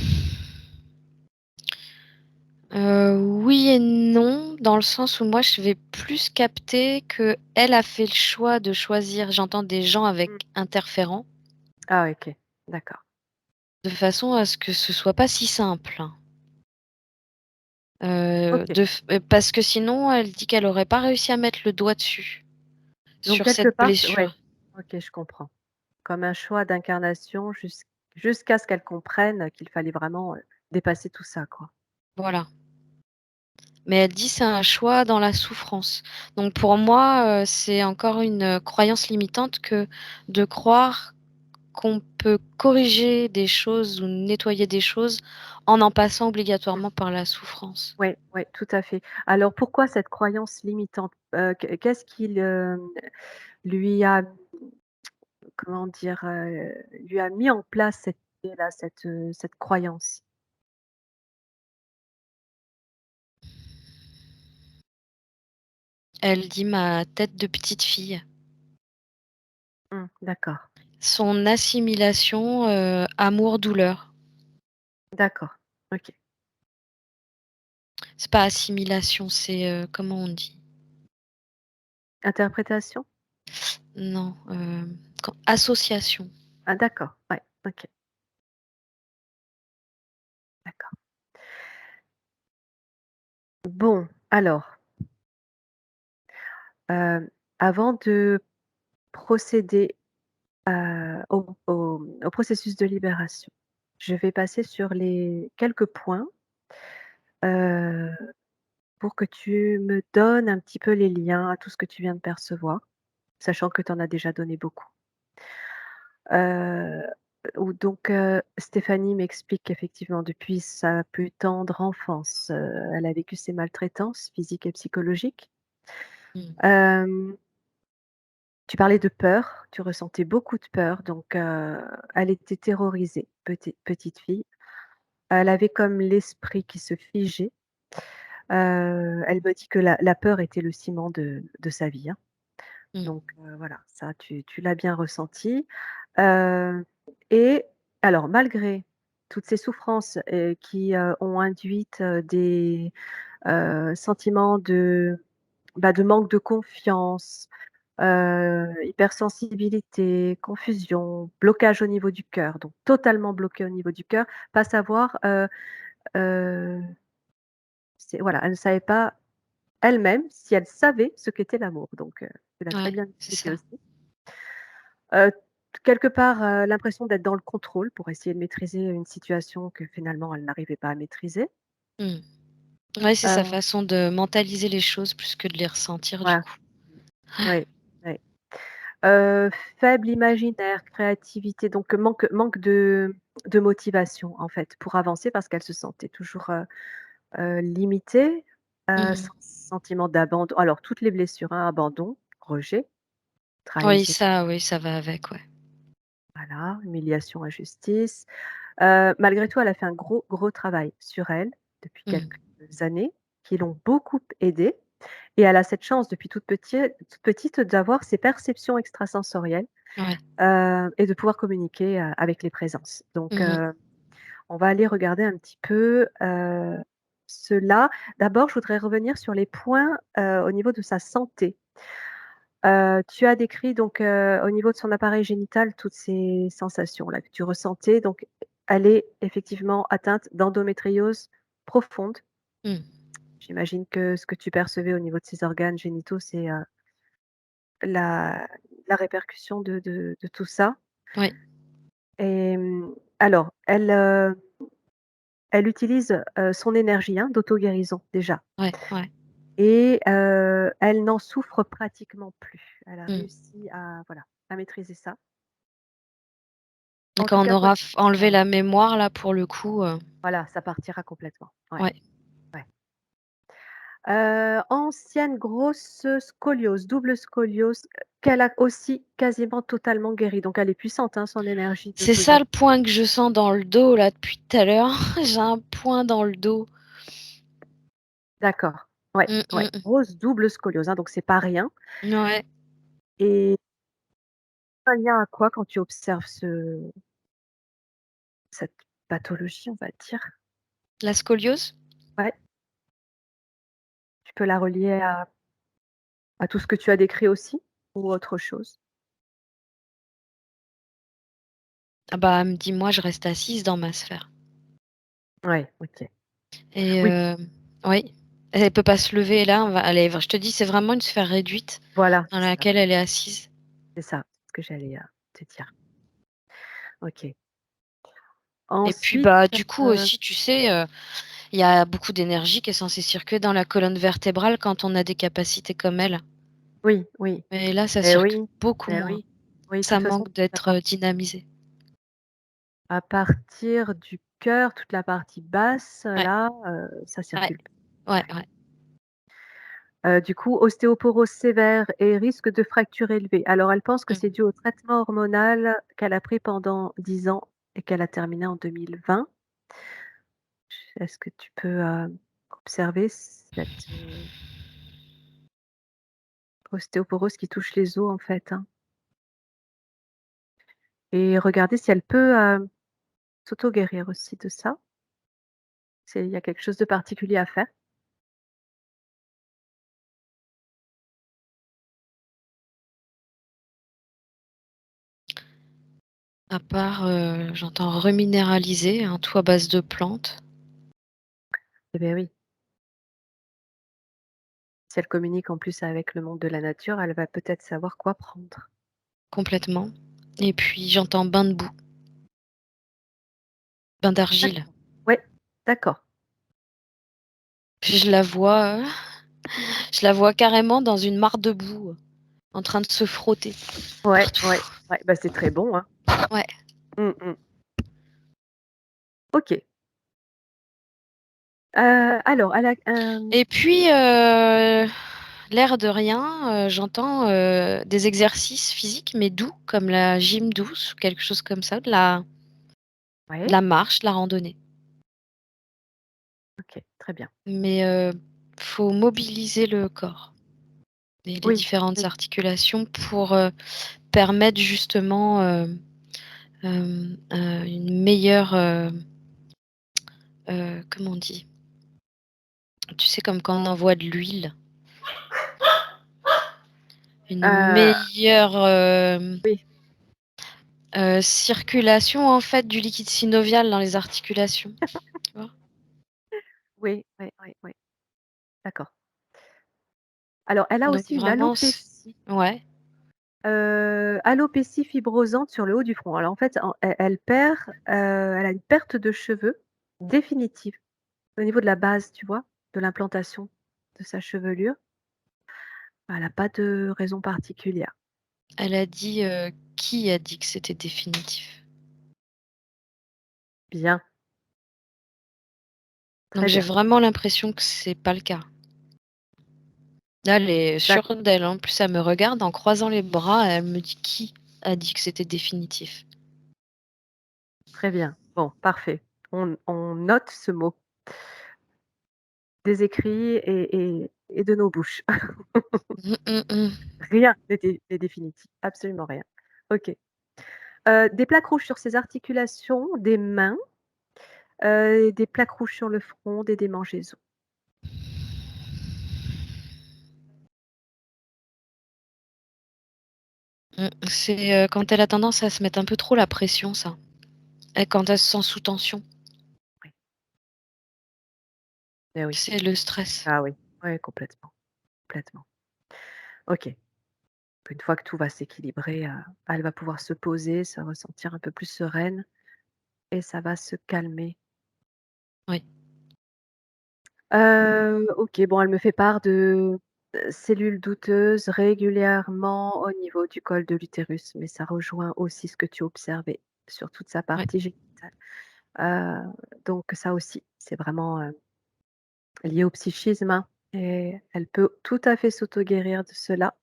oui et non, dans le sens où moi je vais plus capter que elle a fait le choix de choisir, j'entends des gens avec Mmh. interférents, Ah OK, d'accord. de façon à ce que ce soit pas si simple, hein. OK, Parce que sinon elle dit qu'elle aurait pas réussi à mettre le doigt dessus, donc sur quelque cette part ouais, blessure. OK, je comprends. Comme un choix d'incarnation jusqu'à ce qu'elle comprenne qu'il fallait vraiment, dépasser tout ça, quoi. Voilà. Mais elle dit: «C'est un choix dans la souffrance». Donc pour moi, c'est encore une, croyance limitante que de croire qu'on peut corriger des choses ou nettoyer des choses en passant Mmh. obligatoirement par la souffrance. Ouais, ouais, tout à fait. Alors pourquoi cette croyance limitante? Qu'est-ce qui lui a comment dire? Lui a mis en place cette idée-là, cette croyance? Elle dit: «Ma tête de petite fille». Mmh, d'accord, Son assimilation, amour-douleur. d'accord, OK. C'est pas assimilation, c'est, comment on dit? Interprétation? Non, association. Ah d'accord, ouais, OK, d'accord. Bon, alors, hem, avant de procéder, au processus de libération, je vais passer sur les quelques points, heu, pour que tu me donnes un petit peu les liens à tout ce que tu viens de percevoir, sachant que tu en as déjà donné beaucoup. Heu, ou donc, Stéphanie m'explique qu'effectivement depuis sa plus tendre enfance, elle a vécu ces maltraitances physiques et psychologiques. Mmh. Hem, Tu parlais de peur, tu ressentais beaucoup de peur donc, elle était terrorisée, petite fille. Elle avait comme l'esprit qui se figeait. Elle me dit que la peur était le ciment de sa vie, hein. Mmh. Donc, voilà, ça tu l'as bien ressenti. Heu et Alors malgré toutes ces souffrances, qui, ont induit, des, sentiments de manque de confiance, hypersensibilité, confusion, blocage au niveau du cœur, donc totalement bloqué au niveau du cœur, pas savoir, heu, c'est voilà, elle ne savait pas elle-même si elle savait ce qu'était l'amour, donc tu l'as très Ouais, bien c'est expliqué ça. aussi. Heu, quelque part, l'impression d'être dans le contrôle pour essayer de maîtriser une situation que finalement elle n'arrivait pas à maîtriser. Mmh. Ouais, c'est sa Heu, façon de mentaliser les choses plus que de les ressentir du voilà, coup. oui, oui. Heu, faible imaginaire, créativité, donc manque de motivation en fait pour avancer parce qu'elle se sentait toujours, limitée, Mmh. sentiment d'abandon alors toutes les blessures, hein, abandon, rejet, trahison, Oui, ça va avec, ouais. voilà, humiliation, injustice. Malgré tout, elle a fait un gros, gros travail sur elle depuis Mmh. quelques années qui l'ont beaucoup aidée et elle a cette chance depuis toute petite d'avoir ces perceptions extrasensorielles, Ouais. et de pouvoir communiquer, avec les présences. Donc Mmh mh. on va aller regarder un petit peu, cela. D'abord, je voudrais revenir sur les points, au niveau de sa santé. Tu as décrit donc, au niveau de son appareil génital toutes ces sensations-là que tu ressentais, donc elle est effectivement atteinte d'endométriose profonde. Mmh. J'imagine que ce que tu percevais au niveau de ses organes génitaux, c'est, la la répercussion de tout ça Oui. et alors elle utilise, son énergie, hein, d'auto-guérison déjà Ouais, ouais. et elle n'en souffre pratiquement plus. Elle a Mmh. réussi à voilà, à maîtriser ça. Et En tout quand on cas quoi aura qu'il enlevé arrive, la mémoire là pour le coup, voilà, ça partira complètement. Ouais, ouais. ouais. Ancienne grosse scoliose, double scoliose, qu'elle a aussi quasiment totalement guérie. Donc elle est puissante, hein, son énergie C'est ça d'auto-guérison. le point que je sens dans le dos là depuis tout à l'heure. J'ai un point dans le dos. D'accord. Ouais, Mmh, ouais. mmh. Grosse double scoliose, hein, donc c'est pas rien Ouais. et un lien à quoi quand tu observes cette pathologie, on va dire? La scoliose? Ouais, tu peux la relier à tout ce que tu as décrit aussi ou autre chose? Ah bah, elle me dit: «Moi, je reste assise dans ma sphère» Ouais, OK. et Oui, oui, elle peut pas se lever là, on va elle est je te dis, c'est vraiment une sphère réduite voilà, dans laquelle elle est assise c'est ce que j'allais, te dire. OK. et puis, Ensuite, bah, du coup aussi, tu sais, il y a beaucoup d'énergie qui est censée circuler dans la colonne vertébrale quand on a des capacités comme elle. oui, oui. Mais là, ça Et circule oui, beaucoup et moins. oui. Oui, de Ça toute façon, manque d'être, dynamisé. à partir du cœur, toute la partie basse, Ouais, là, ça ouais, circule plus. ouais, Ouais. ouais. Du coup, ostéoporose sévère et risque de fracture élevé. Alors elle pense que Mmh. c'est dû au traitement hormonal qu'elle a pris pendant 10 ans et qu'elle a terminé en 2020. Est-ce que tu peux, observer cette, ostéoporose qui touche les os, en fait, hein? Et regarder si elle peut, s'auto-guérir aussi de ça. Il y a quelque chose de particulier à faire. À part, j'entends reminéraliser, un tout à base de plantes, Eh beh, oui, si elle communique en plus avec le monde de la nature, elle va peut-être savoir quoi prendre. complètement et puis j'entends bain de boue, bain d'argile. D'accord. Ouais, d'accord. Puis je la vois carrément dans une mare de boue, en train de se frotter Ouais, partout. ouais, ouais, bah, c'est très bon, hein. Ouais Mmh mh. OK. Alors elle a et puis, l'air de rien, j'entends, des exercices physiques mais doux comme la gym douce ou quelque chose comme ça, de ouais, la marche, de la randonnée. OK, très bien. Mais, faut mobiliser le corps et les Oui, différentes oui, articulations pour, permettre justement, une meilleure, comment on dit? Tu sais, comme quand on envoie de l'huile, une Heu, meilleure, oui, circulation, en fait, du liquide synovial dans les articulations, tu vois? oui, oui, oui, oui, d'accord. Alors elle a Donc aussi une vraiment c alopécie, ouais, alopécie fibrosante sur le haut du front. Alors en fait, elle perd, elle a une perte de cheveux définitive au niveau de la base, tu vois? De l'implantation de sa chevelure. Elle a pas de raison particulière. elle a dit, qui a dit que c'était définitif? Bien, Donc très j'ai bien. vraiment l'impression que c'est pas le cas. Là, elle est D'ac sûre d'elle, en plus, elle me regarde en croisant les bras, elle me dit: «Qui a dit que c'était définitif?» Très bien. Bon, parfait. On note ce mot des écrits et de nos bouches. Mmh, mmh mh. Rien n'est définitif, absolument rien. OK. Des plaques rouges sur ses articulations, des mains, des plaques rouges sur le front, des démangeaisons. Mmh, c'est, quand elle a tendance à se mettre un peu trop la pression, ça. Et quand elle se sent sous tension, Oui. Eh oui. c'est le stress. Ah oui. Ouais, complètement, complètement. OK. Une fois que tout va s'équilibrer, elle va pouvoir se poser, se ressentir un peu plus sereine et ça va se calmer. Oui, OK, bon, elle me fait part de, cellules douteuses régulièrement au niveau du col de l'utérus, mais ça rejoint aussi ce que tu observais sur toute sa ouais, partie génitale. Heu, donc ça aussi, c'est vraiment, lié au psychisme, hein, et elle peut tout à fait s'auto-guérir de cela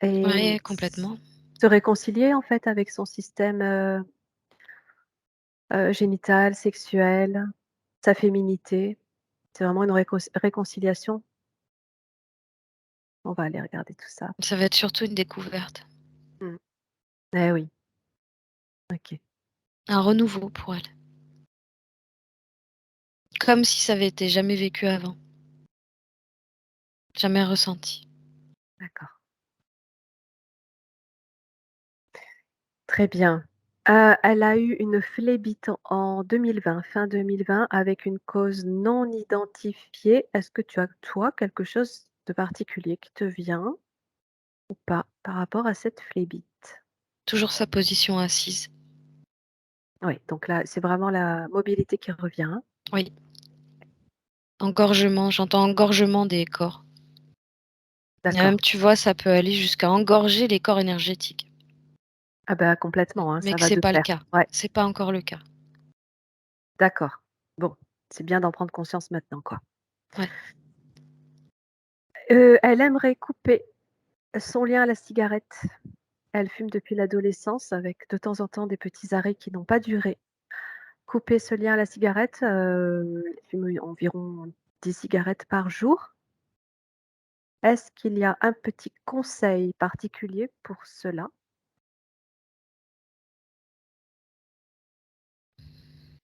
et ouais, complètement. se réconcilier en fait avec son système, génital, sexuel, sa féminité. C'est vraiment une réconciliation. On va aller regarder tout ça. Ça va être surtout une découverte, Mmh. Eh oui, OK. un renouveau pour elle, comme si ça avait été jamais vécu avant, jamais ressenti. D'accord. Très bien. Elle a eu une phlébite en 2020, fin 2020 avec une cause non identifiée. Est-ce que tu as, toi, quelque chose de particulier qui te vient ou pas par rapport à cette phlébite? Toujours sa position assise. Oui, donc là, c'est vraiment la mobilité qui revient, hein? Oui, engorgement, j'entends engorgement des corps. Et D'accord. même, tu vois, ça peut aller jusqu'à engorger les corps énergétiques, Ah bah, complètement, hein, mais ça que va c'est de pas le pair. cas. Ouais, C'est pas encore le cas. d'accord. Bon, c'est bien d'en prendre conscience maintenant, quoi. Ouais, Elle aimerait couper son lien à la cigarette. Elle fume depuis l'adolescence avec de temps en temps des petits arrêts qui n'ont pas duré. Couper ce lien à la cigarette, elle fume environ 10 cigarettes par jour. Est-ce qu'il y a un petit conseil particulier pour cela?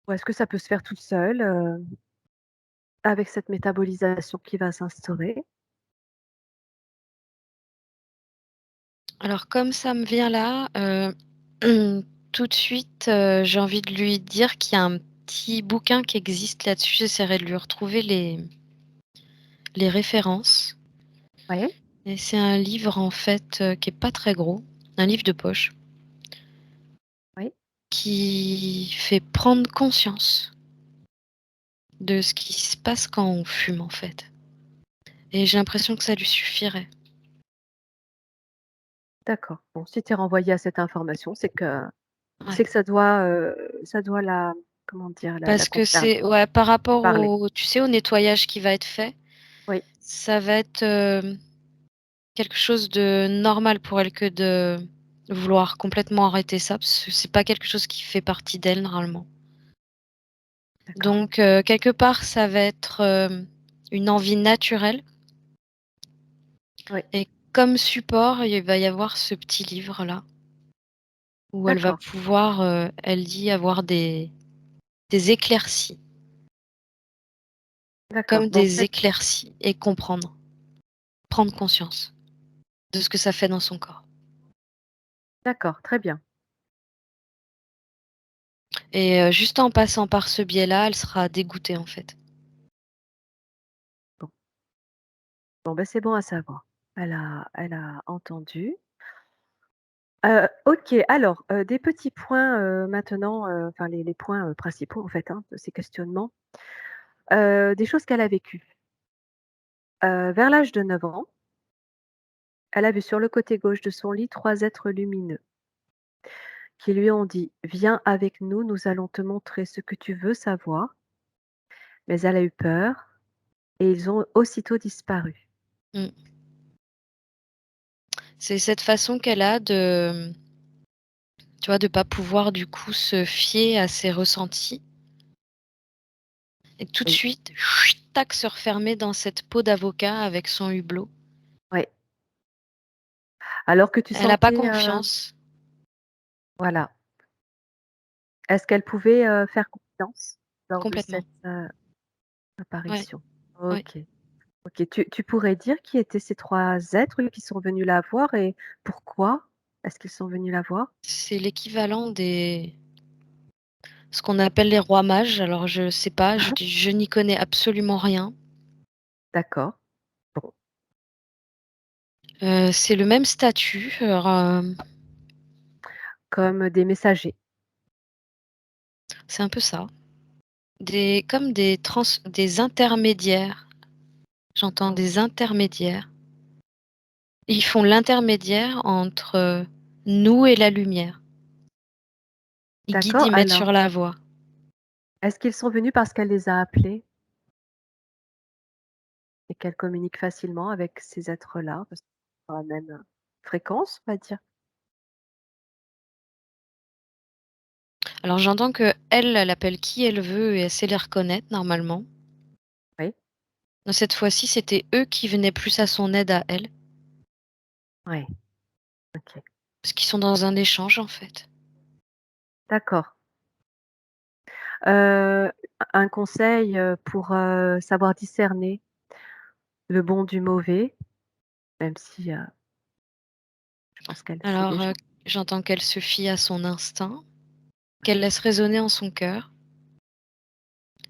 Ou est-ce que ça peut se faire toute seule, avec cette métabolisation qui va s'instaurer? alors comme ça me vient là, tout de suite, j'ai envie de lui dire qu'il y a un petit bouquin qui existe là-dessus. J'essaierai de lui retrouver les références Oui, et c'est un livre, en fait, qui est pas très gros, un livre de poche oui, qui fait prendre conscience de ce qui se passe quand on fume, en fait, et j'ai l'impression que ça lui suffirait. d'accord. Bon, si tu es renvoyée à cette information, Ouais, c'est que ça doit la, comment dire? La parce que concerner, c'est ouais, par rapport parler. au tu sais, au nettoyage qui va être fait, Oui, ça va être, quelque chose de normal pour elle que de vouloir complètement arrêter ça, parce que c'est pas quelque chose qui fait partie d'elle normalement. d'accord. Donc quelque part, ça va être, une envie naturelle Oui, et comme support, il va y avoir ce petit livre-là où elle va D'accord, pouvoir, elle dit avoir des éclaircies, d'accord. comme Bon, des peut-être éclaircies et comprendre, prendre conscience de ce que ça fait dans son corps d'accord, très bien. et juste en passant par ce biais-là, elle sera dégoûtée, en fait. Bon, bon, ben, c'est bon à savoir. Elle a entendu. OK, alors, des petits points, maintenant, enfin les points, principaux en fait, hein, de ces questionnements. Des choses qu'elle a vécues. Vers l'âge de 9 ans, elle a vu sur le côté gauche de son lit 3 êtres lumineux qui lui ont dit: «Viens avec nous, nous allons te montrer ce que tu veux savoir». Mais elle a eu peur et ils ont aussitôt disparu. Mmh. C'est cette façon qu'elle a de, tu vois, de pas pouvoir du coup se fier à ses ressentis et tout de Oui, suite, chut, tac, se refermer dans cette peau d'avocat avec son hublot. ouais. Alors que tu Elle a pas sentais, confiance voilà. Est-ce qu'elle pouvait, faire confiance lors de complètement. cette, Ouais, apparition? ouais. OK. OK. Tu pourrais dire qui étaient ces 3 êtres qui sont venus la voir et pourquoi est-ce qu'ils sont venus la voir? C'est l'équivalent des ce qu'on appelle les rois mages. Alors je sais pas, Mmh. je n'y connais absolument rien. D'accord. Bon, C'est le même statut, comme des messagers. c'est un peu ça. Des comme des intermédiaires. J'entends Mmh. des intermédiaires. Ils font l'intermédiaire entre, nous et la lumière. Ils guident, D'accord, ils mettent alors, sur la voie. est-ce qu'ils sont venus parce qu'elle les a appelés et qu'elle communique facilement avec ces êtres-là? Parce qu'ils sont dans la même, fréquence, on va dire? Alors j'entends qu'elle, elle appelle qui elle veut et elle sait les reconnaître normalement. Oui? Mais cette fois-ci, c'était eux qui venaient plus à son aide à elle, Ouais, OK. parce qu'ils sont dans un échange, en fait. D'accord. Heu, un conseil, pour, savoir discerner le bon du mauvais, même si, je pense qu'elle sait Alors, déjà. j'entends qu'elle se fie à son instinct, qu'elle Oui, laisse résonner en son cœur.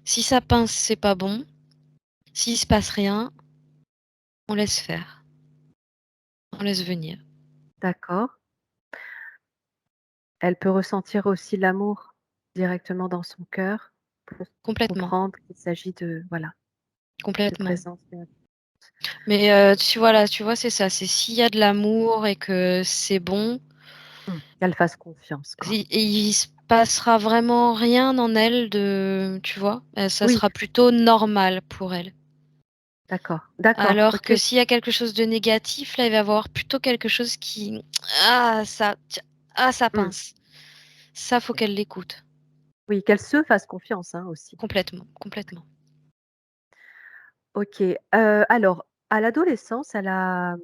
Si ça pince, c'est pas bon. S'il se passe rien, on laisse faire, on laisse venir. d'accord. Elle peut ressentir aussi l'amour directement dans son cœur pour Complètement, comprendre qu'il s'agit de voilà, de complètement. présence bienveillante. Mais, tu vois, c'est ça, c'est s'il y a de l'amour et que c'est bon, Qu'elle fasse confiance, quoi. il se passera vraiment rien en elle de, tu vois? Ça Oui, sera plutôt normal pour elle. d'accord, d'accord, Alors OK. que s'il y a quelque chose de négatif, là, il va y avoir plutôt quelque chose qui, ça, ça Mmh, pince. Ça, faut OK. qu'elle l'écoute. Oui, qu'elle se fasse confiance, hein, aussi. Complètement, complètement. OK, alors à l'adolescence, elle a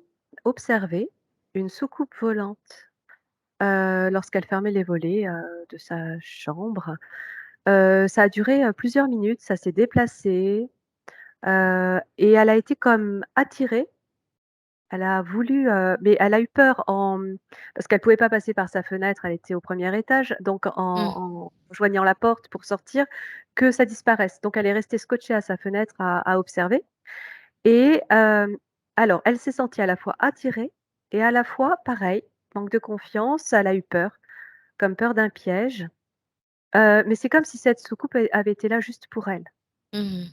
observé une soucoupe volante, lorsqu'elle fermait les volets, de sa chambre. Ça a duré, plusieurs minutes, ça s'est déplacé, et elle a été comme attirée. Elle a voulu, mais elle a eu peur parce qu'elle pouvait pas passer par sa fenêtre, elle était au premier étage, donc Mmh. en joignant la porte pour sortir, que ça disparaisse. Donc elle est restée scotchée à sa fenêtre à observer et alors elle s'est sentie à la fois attirée et à la fois pareil, manque de confiance, elle a eu peur, comme peur d'un piège, mais c'est comme si cette soucoupe avait été là juste pour elle. Mmh.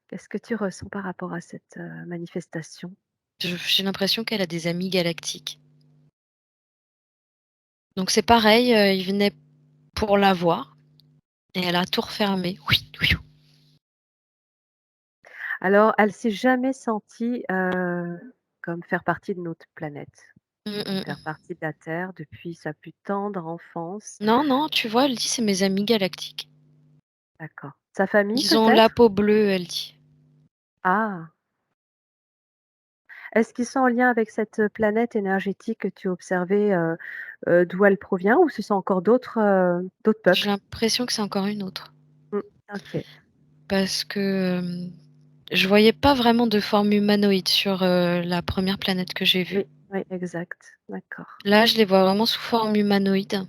Qu'est-ce que tu ressens par rapport à cette, manifestation? J'ai l'impression qu'elle a des amis galactiques. Donc c'est pareil, ils venaient pour la voir et elle a tout refermé. Oui, oui. Alors, elle s'est jamais sentie, comme faire partie de notre planète, Mmh, comme mmh faire mh. partie de la Terre depuis sa plus tendre enfance. Non, non, tu vois, elle dit: «C'est mes amis galactiques». D'accord. Sa famille Ils ont la peut-être? peau bleue, elle dit. Ah! est-ce qu'ils sont en lien avec cette, planète énergétique que tu observais, d'où elle provient ou ce sont encore d'autres J'ai peuples? l'impression que c'est encore une autre Mmh, OK. parce que, je voyais pas vraiment de forme humanoïde sur, la première planète que j'ai vue. Oui, oui, exact. D'accord, Là, je les vois vraiment sous forme humanoïde.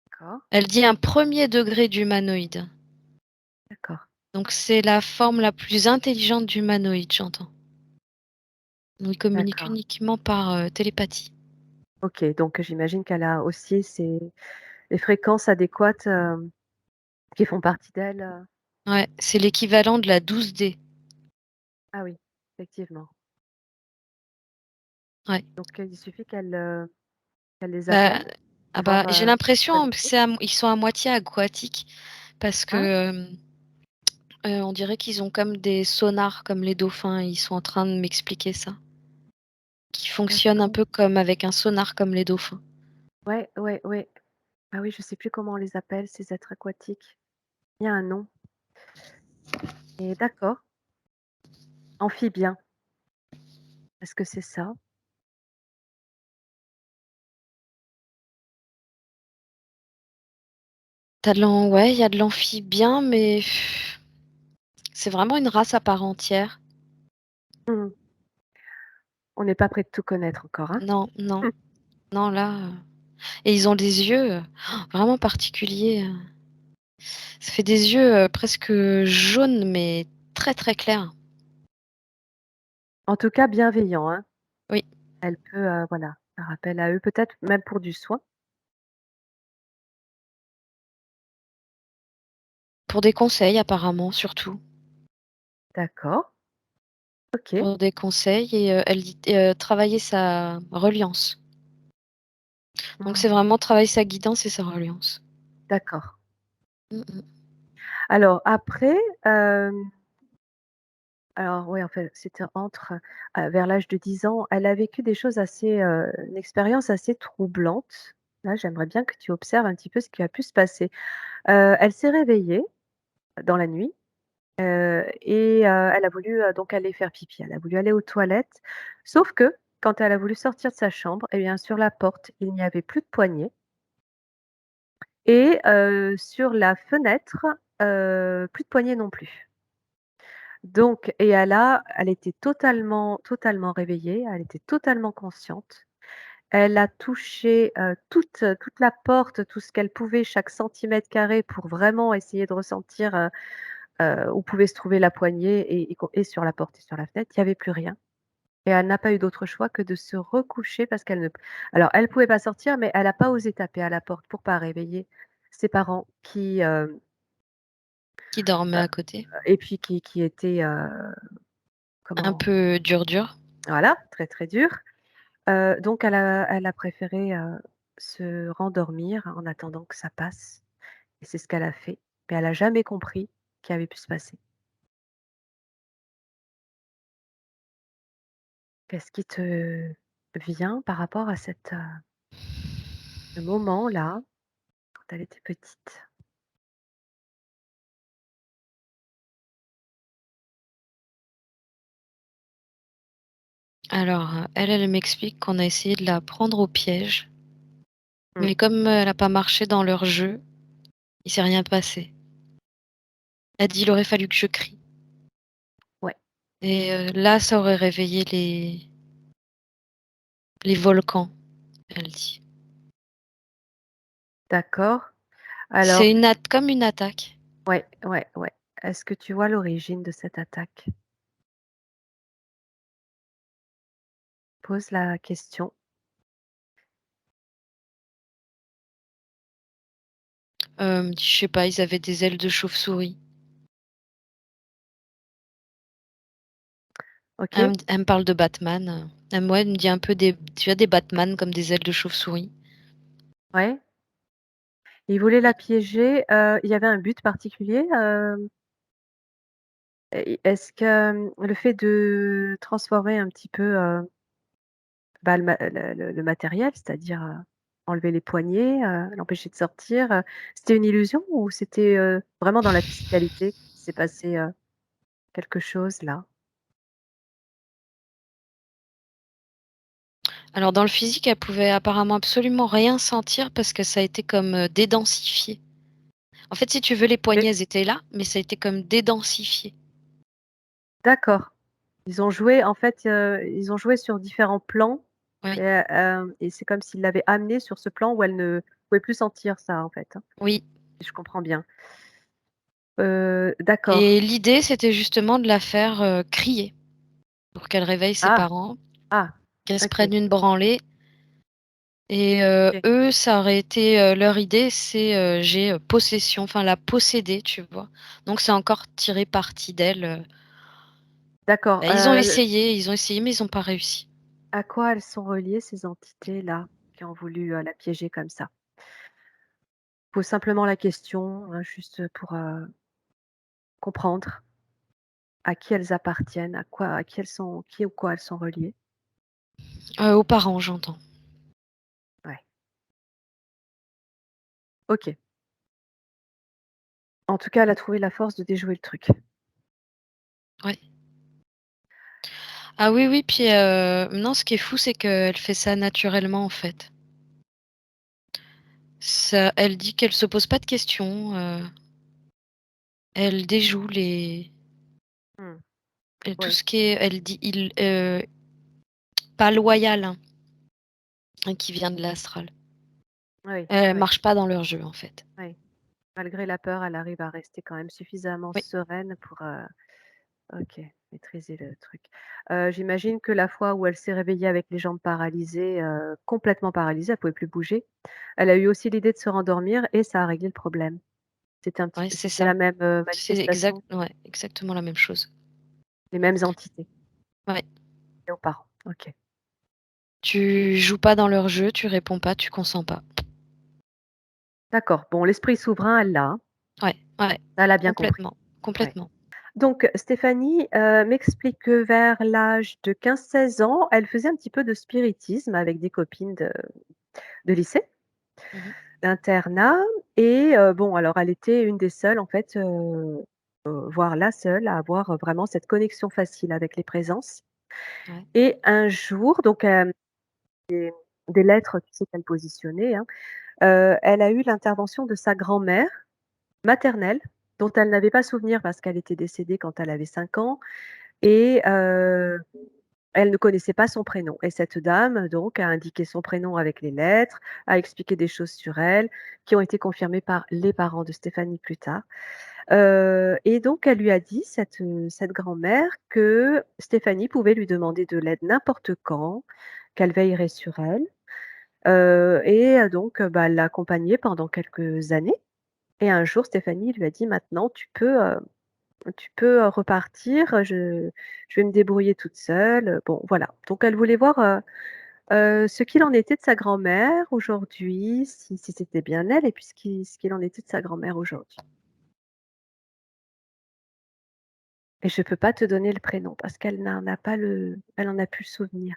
d'accord, Elle dit un premier degré d'humanoïde. d'accord, Donc c'est la forme la plus intelligente d'humanoïde, j'entends. Ils communiquent d'accord. uniquement par, télépathie. OK, donc j'imagine qu'elle a aussi les fréquences adéquates, qui font partie d'elle, Ouais, c'est l'équivalent de la 12D. ah oui, effectivement. Ouais. Donc il suffit qu'elle les Bah, appelle ah pour voir, bah, j'ai se l'impression hein, que connecter? c'est à ils sont à moitié aquatiques parce que, Ah, on dirait qu'ils ont comme des sonars comme les dauphins. Ils sont en train de m'expliquer ça. Qui fonctionnent un d'accord. peu comme avec un sonar comme les dauphins. Ouais, ouais, ouais. Ah oui, je sais plus comment on les appelle ces êtres aquatiques. Il y a un nom et d'accord. Amphibien, est-ce que c'est ça? Tu de l'am Ouais, il y a de l'amphibien, mais c'est vraiment une race à part entière. Mmh. On n'est pas prêt de tout connaître encore, hein? Non, non, non, là, et ils ont des yeux, vraiment particuliers, ça fait des yeux, presque jaunes, mais très, très clairs. En tout cas bienveillant, hein? Oui, Elle peut, voilà, faire appel à eux, peut-être même pour du soin. pour des conseils apparemment, surtout. D'accord, OK. Pour des conseils et elle dit, travailler sa reliance. Donc c'est Mmh. vraiment travailler sa guidance et sa reliance. D'accord. Mmh mh. Alors après, alors ouais, en fait, c'était entre, vers l'âge de 10 ans, elle a vécu des choses assez, une expérience assez troublante. Là, j'aimerais bien que tu observes un petit peu ce qui a pu se passer. Elle s'est réveillée dans la nuit, et elle a voulu, donc aller faire pipi. Elle a voulu aller aux toilettes, sauf que quand elle a voulu sortir de sa chambre, et bien sur la porte, il n'y avait plus de poignée et sur la fenêtre, plus de poignée non plus. Donc et elle était totalement réveillée, elle était totalement consciente. Elle a touché, toute la porte, tout ce qu'elle pouvait, chaque centimètre carré pour vraiment essayer de ressentir, où pouvait se trouver la poignée et sur la porte et sur la fenêtre, il y avait plus rien et elle n'a pas eu d'autre choix que de se recoucher parce qu'elle ne alors elle pouvait pas sortir, mais elle a pas osé taper à la porte pour pas réveiller ses parents qui, Qui dormait à côté. et puis qui étaient, Un comment peu dur, dur. voilà, très, très durs. Donc elle a préféré, se rendormir en attendant que ça passe et c'est ce qu'elle a fait, mais elle a jamais compris ce qui avait pu se passer. Qu'est-ce qui te vient par rapport à ce moment-là, quand elle était petite? Alors, elle m'explique qu'on a essayé de la prendre au piège, Mmh, mais comme, elle a pas marché dans leur jeu, il s'est rien passé. Elle dit: «Il aurait fallu que je crie» ouais, et là, ça aurait réveillé les volcans, elle dit. d'accord. Alors C'est une at comme une attaque. ouais, ouais, ouais. Est-ce que tu vois l'origine de cette attaque? Pose la question. Je sais pas, ils avaient des ailes de chauve-souris. OK, Elle me parle de Batman, moi, elle me dit un peu des tu as des Batman comme des ailes de chauve-souris. ouais. Il voulait la piéger, il y avait un but particulier, et est-ce que, le fait de transformer un petit peu, bah, le matériel, c'est-à-dire, enlever les poignées, l'empêcher de sortir, c'était une illusion ou c'était, vraiment dans la physicalité qu'il s'est passé, quelque chose là? Alors dans le physique, elle pouvait apparemment absolument rien sentir parce que ça a été comme, dédensifié. En fait, si tu veux, les Mais poignets, elles étaient là, mais ça a été comme dédensifié. d'accord. Ils ont joué en fait, ils ont joué sur différents plans Ouais, et c'est comme s'ils l'avaient amenée sur ce plan où elle ne pouvait plus sentir ça, en fait, hein, oui, si je comprends bien. D'accord. et l'idée, c'était justement de la faire, crier pour qu'elle réveille ses Ah! parents, Ah! qu'elle se OK, prenne une branlée et OK. eux, ça aurait été, leur idée, c'est, j'ai, possession, enfin la posséder, tu vois? Donc c'est encore tirer parti d'elle, D'accord, bah, ils ont essayé, mais ils ont pas réussi. à quoi elles sont reliées ces entités-là, qui ont voulu, la piéger comme ça? Pose simplement la question, hein, juste pour, comprendre à qui elles appartiennent, à qui elles sont qui ou quoi elles sont reliées. Aux parents, j'entends. Ouais, OK. En tout cas, elle a trouvé la force de déjouer le truc. Ouais. Ah oui, oui, puis, non, ce qui est fou, c'est qu'elle fait ça naturellement, en fait. Ça elle dit qu'elle se pose pas de questions, elle déjoue les Mmh. tout Oui, ce qui est elle dit pas loyal, hein, qui vient de l'astral. oui, Elles oui, marchent pas dans leur jeu, en fait. oui. Malgré la peur, elle arrive à rester quand même suffisamment Oui, sereine pour, OK, maîtriser le truc. J'imagine que la fois où elle s'est réveillée avec les jambes paralysées, complètement paralysées, elle pouvait plus bouger, elle a eu aussi l'idée de se rendormir et ça a réglé le problème. ouais, c'est C'était ça. la même, C'est exact manifestation, ouais, exactement la même chose. les mêmes entités Ouais. liées aux parents? OK. Tu joues pas dans leur jeu, tu réponds pas, tu consens pas. D'accord, bon l'esprit souverain, elle l'a, hein, Ouais, ouais, ça elle a bien compris. complètement, Ouais. complètement. Donc Stéphanie, m'explique que vers l'âge de 15-16 ans, elle faisait un petit peu de spiritisme avec des copines de lycée, Mmh mh. d'internat et bon alors elle était une des seules en fait, voire la seule à avoir, vraiment cette connexion facile avec les présences Ouais, et un jour donc des lettres, tu sais, qu'elle positionnait, hein, elle a eu l'intervention de sa grand-mère maternelle, dont elle n'avait pas souvenir parce qu'elle était décédée quand elle avait 5 ans et elle ne connaissait pas son prénom et cette dame donc a indiqué son prénom avec les lettres, a expliqué des choses sur elle, qui ont été confirmées par les parents de Stéphanie plus tard. Et donc elle lui a dit cette grand-mère que Stéphanie pouvait lui demander de l'aide n'importe quand, qu'elle veillerait sur elle. Et donc bah, elle l'a accompagnée pendant quelques années et un jour Stéphanie lui a dit: «Maintenant tu peux, repartir, je vais me débrouiller toute seule», bon voilà. Donc elle voulait voir, ce qu'il en était de sa grand-mère aujourd'hui, si c'était bien elle et puis ce qu'il en était de sa grand-mère aujourd'hui. Et je peux pas te donner le prénom parce qu'elle n'en a pas le elle en a plus le souvenir.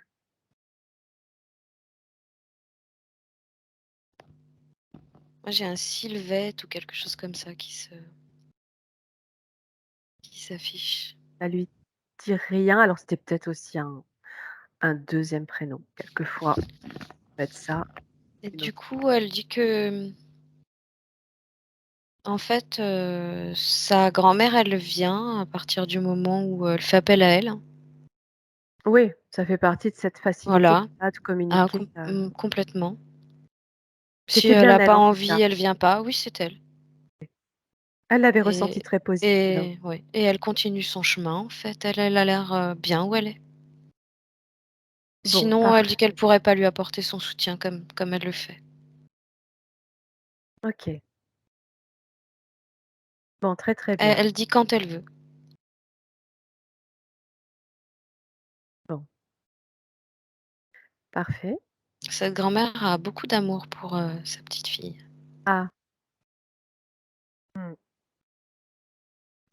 moi j'ai un Sylvette ou quelque chose comme ça qui s'affiche. Elle lui dit rien, alors c'était peut-être aussi un 2e prénom. Quelquefois, ça peut être ça, Et une du autre coup, elle dit que, en fait, sa grand-mère, elle vient à partir du moment où elle fait appel à elle. oui, ça fait partie de cette facilité Voilà. qu'elle a de Ah communiquer, complètement. Si c'était elle bien a elle pas en tout cas. envie, elle vient pas. Oui, c'est elle. Elle l'avait ressenti Et très positive, hein. ouais et elle continue son chemin, en fait. Elle a l'air, bien où elle est. Bon, Sinon, elle dit qu'elle parfait. pourrait pas lui apporter son soutien comme elle le fait. OK. Bon, très, très bien. Elle dit quand elle veut. Bon, parfait. Cette grand-mère a beaucoup d'amour pour, sa petite fille. Ah, mmh,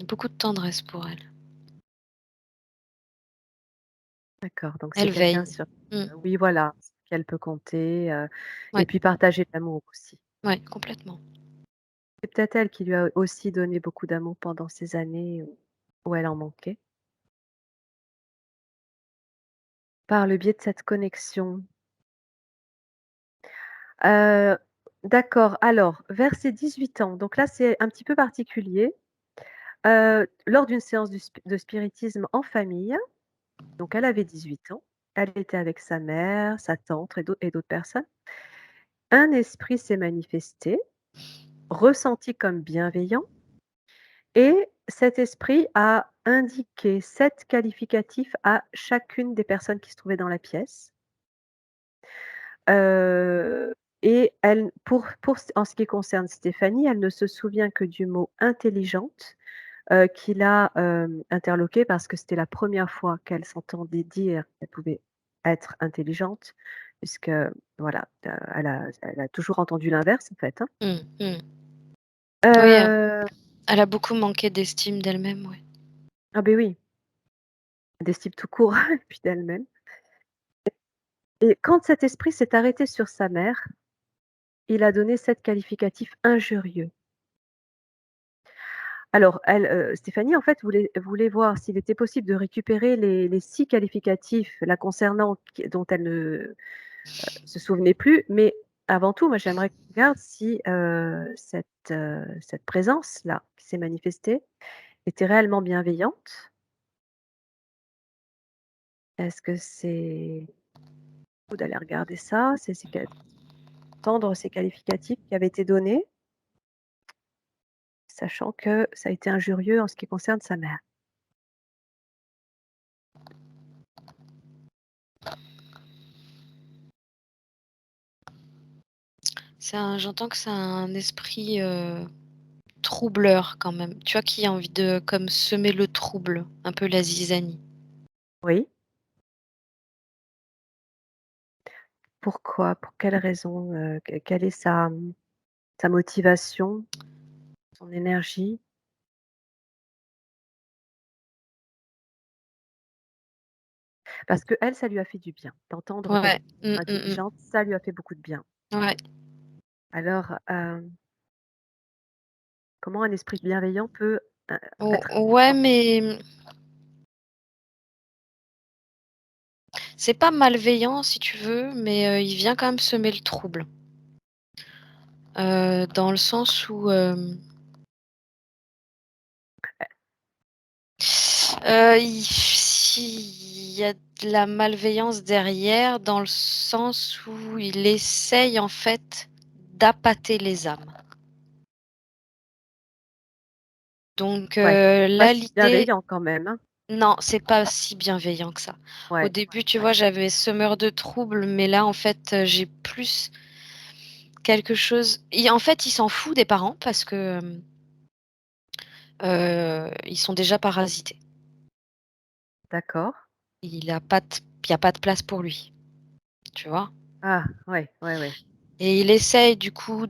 Beaucoup de tendresse pour elle. d'accord, donc c'est Elle quelqu'un veille. sur Mmh. oui, voilà, sur qui elle peut compter, et Ouais, puis partager de l'amour aussi. ouais, complètement. C'est peut-être elle qui lui a aussi donné beaucoup d'amour pendant ces années où elle en manquait. Par le biais de cette connexion. Heu, d'accord, alors vers ses 18 ans, donc là, c'est un petit peu particulier, lors d'une séance de spiritisme en famille, donc elle avait 18 ans, elle était avec sa mère, sa tante et d'autres personnes. Un esprit s'est manifesté, ressenti comme bienveillant et cet esprit a indiqué 7 qualificatifs à chacune des personnes qui se trouvaient dans la pièce. Heu et elle pour en ce qui concerne Stéphanie, elle ne se souvient que du mot intelligente, qui l'a, interloquée parce que c'était la première fois qu'elle s'entendait dire qu'elle pouvait être intelligente puisque voilà, elle a toujours entendu l'inverse en fait, hein. Mmh, mmh. Oui, Heu, elle a beaucoup manqué d'estime d'elle-même, ouais. ah beh, oui, d'estime tout court et puis d'elle-même et quand cet esprit s'est arrêté sur sa mère, il a donné 7 qualificatifs injurieux. Alors elle, Stéphanie en fait voulait voir s'il était possible de récupérer les 6 qualificatifs la concernant dont elle ne se souvenait plus, mais avant tout, moi j'aimerais qu'on regarde si, cette présence-là qui s'est manifestée était réellement bienveillante. Est-ce que c'est faut d'aller regarder ça? C'est quel entendre ces qualificatifs qui avaient été donnés, sachant que ça a été injurieux en ce qui concerne sa mère. J'entends que c'est un esprit, troubleur quand même. Tu vois, qui a envie de comme semer le trouble, un peu la zizanie. Oui, pourquoi? Pour quelle raison? Quelle est sa motivation, son énergie? Parce qu'elle, ça lui a fait du bien. D'entendre Ouais. quelqu'un Mmh, mmh mh. intelligente, ça lui a fait beaucoup de bien. Ouais. Alors, comment un esprit bienveillant peut, O être ouais, fort? mais c'est pas malveillant si tu veux, mais il vient quand même semer le trouble. Dans le sens où, il y a de la malveillance derrière, dans le sens où il essaye en fait d'appâter les âmes. Donc Ouais, pas là, si l'idée bienveillant quand même, hein? non, c'est pas si bienveillant que ça. Au Ouais, début, tu ouais, vois, j'avais semeur de troubles, mais là, en fait, j'ai plus quelque chose en fait, il s'en fout des parents parce que, ils sont déjà parasités. d'accord. Il y a pas de place pour lui, tu vois? Ah, ouais, ouais, ouais. Et il essaye du coup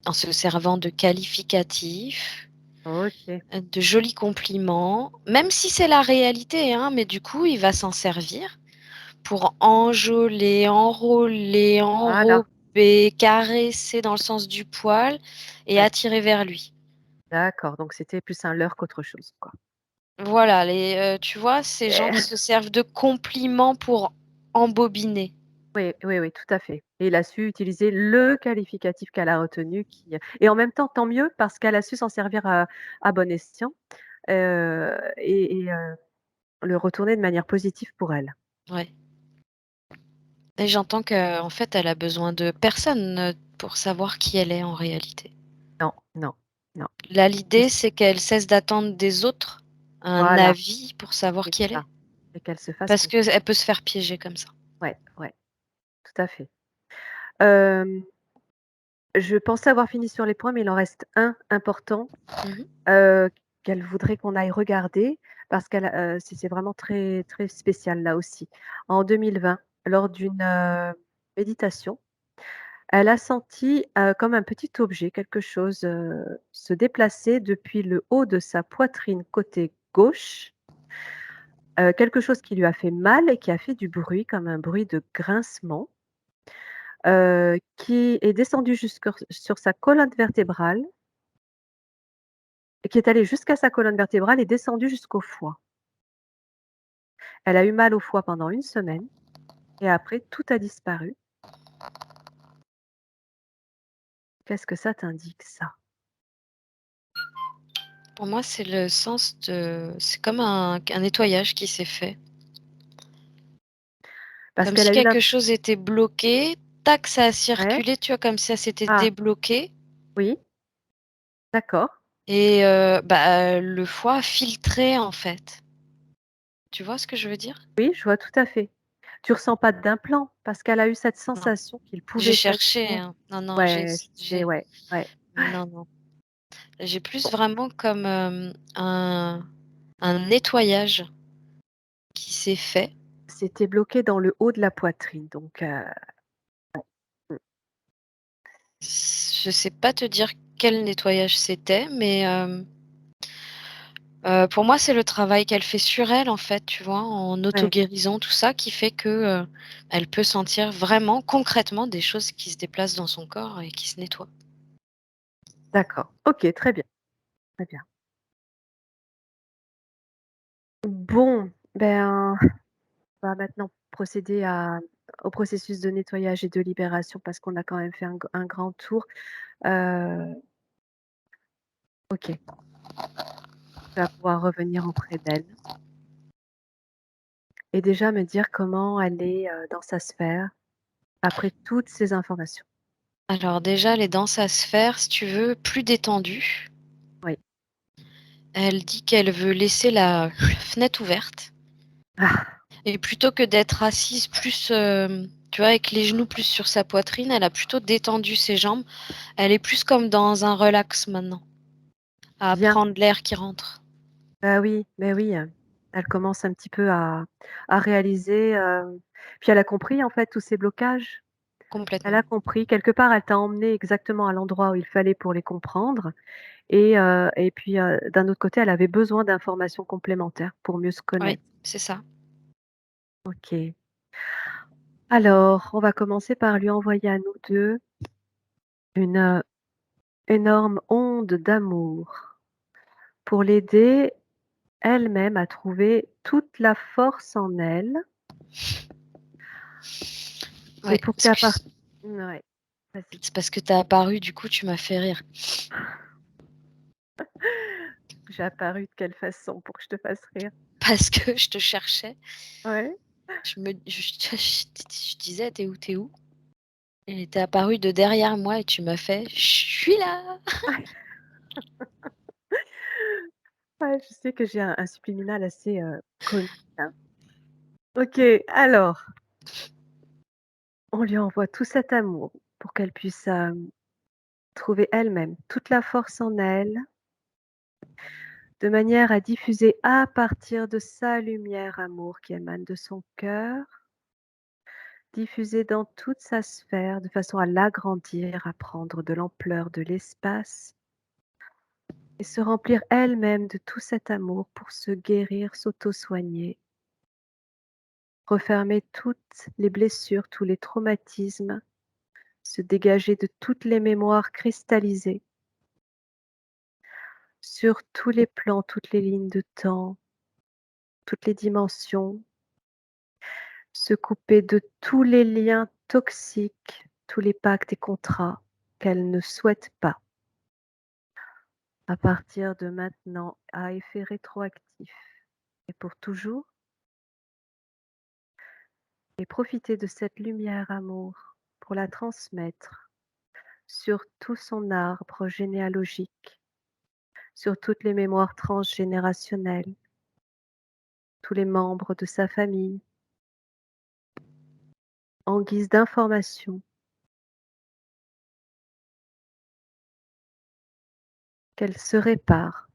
en se servant de qualificatifs, OK, de jolis compliments, même si c'est la réalité, hein, mais du coup, il va s'en servir pour enjôler, enrôler, voilà, enrober, caresser dans le sens du poil et ouais, attirer vers lui. d'accord, donc c'était plus un leurre qu'autre chose, quoi. Voilà, tu vois, ces gens qui Et se servent de compliments pour embobiner. oui, oui, oui, tout à fait et il a su utiliser le qualificatif qu'elle a retenu qui et en même temps, tant mieux parce qu'elle a su s'en servir à bon escient, et le retourner de manière positive pour elle. Ouais, et j'entends qu'en fait, elle a besoin de personne, pour savoir qui elle est en réalité. Non, non, non. Là, Et l'idée, c'est qu'elle cesse d'attendre des autres un voilà, avis pour savoir c'est qui elle ça est. et qu'elle se fasse Parce confiance. qu'elle peut se faire piéger comme ça. Ouais, ouais, tout à fait. Hem, je pensais avoir fini sur les points, mais il en reste un important, Mmh. heu, qu'elle voudrait qu'on aille regarder parce qu'elle a c'est vraiment très, très spécial là aussi. En 2020, lors d'une, méditation, elle a senti, comme un petit objet, quelque chose, se déplacer depuis le haut de sa poitrine côté gauche, quelque chose qui lui a fait mal et qui a fait du bruit, comme un bruit de grincement, qui est descendu jusque sur sa colonne vertébrale et qui est allé jusqu'à sa colonne vertébrale et descendu jusqu'au foie. Elle a eu mal au foie pendant une semaine et après tout a disparu Qu'est-ce que ça t'indique ça? Pour moi, c'est le sens de c'est comme un nettoyage qui s'est fait. Parce Comme qu'elle si a eu quelque chose était bloqué, tac, ça a ouais? circulé, tu vois? Comme si ça s'était Ah, débloqué oui, d'accord. et le foie a filtré, en fait. Tu vois ce que je veux dire? Oui, je vois tout à fait. Tu ressens pas d'implant parce qu'elle a eu cette Non. sensation qu'il J'ai pouvait cherché, s'agir. hein. Non, non, Ouais, je sais, ouais, ouais. non, non. J'ai plus Bon, vraiment comme, un nettoyage qui s'est fait. c'était bloqué dans le haut de la poitrine donc mmh, Je sais pas te dire quel nettoyage c'était, mais pour moi, c'est le travail qu'elle fait sur elle, en fait, tu vois? En ouais, auto-guérison, tout ça, qui fait que, elle peut sentir vraiment, concrètement, des choses qui se déplacent dans son corps et qui se nettoient. d'accord. OK, très bien, très bien. Bon, ben, on va maintenant procéder au processus de nettoyage et de libération parce qu'on a quand même fait un grand tour. Heu, OK, tu vas pouvoir revenir auprès d'elle et déjà me dire comment elle est, dans sa sphère après toutes ces informations. Alors déjà, les danses à se faire, si tu veux, plus détendues. Oui. Elle dit qu'elle veut laisser la fenêtre ouverte Ah, et plutôt que d'être assise plus, tu vois, avec les genoux plus sur sa poitrine, elle a plutôt détendu ses jambes. Elle est plus comme dans un relax maintenant, à bien. prendre l'air qui rentre. Bah oui, mais oui, elle commence un petit peu à réaliser, puis elle a compris en fait tous ces blocages. Elle Complètement. a compris, quelque part elle t'a emmené exactement à l'endroit où il fallait pour les comprendre et puis, d'un autre côté, elle avait besoin d'informations complémentaires pour mieux se Oui, connaître. c'est ça. OK. Alors, on va commencer par lui envoyer à nous 2 une, énorme onde d'amour pour l'aider elle-même à trouver toute la force en elle et Ouais, pour qu'à part excuse, ouais, vas-y. c'est parce que tu as apparu, du coup, tu m'as fait rire. J'ai apparu de quelle façon pour que je te fasse rire? Parce que je te cherchais, Ouais. je disais: «Tu es où? Tu es où?» Et tu es apparu de derrière moi et tu m'as fait: «Je suis là!» Ouais, je sais que j'ai un subliminal assez, comique, hein. OK, alors, on lui envoie tout cet amour pour qu'elle puisse, trouver elle-même toute la force en elle, de manière à diffuser à partir de sa lumière amour qui émane de son cœur, diffuser dans toute sa sphère de façon à l'agrandir, à prendre de l'ampleur de l'espace et se remplir elle-même de tout cet amour pour se guérir, s'auto-soigner, refermer toutes les blessures, tous les traumatismes, se dégager de toutes les mémoires cristallisées sur tous les plans, toutes les lignes de temps, toutes les dimensions, se couper de tous les liens toxiques, tous les pactes et contrats qu'elle ne souhaite pas, à partir de maintenant, à effet rétroactif et pour toujours, et profiter de cette lumière amour pour la transmettre sur tout son arbre généalogique, sur toutes les mémoires transgénérationnelles, tous les membres de sa famille, en guise d'information, qu'elle se répare,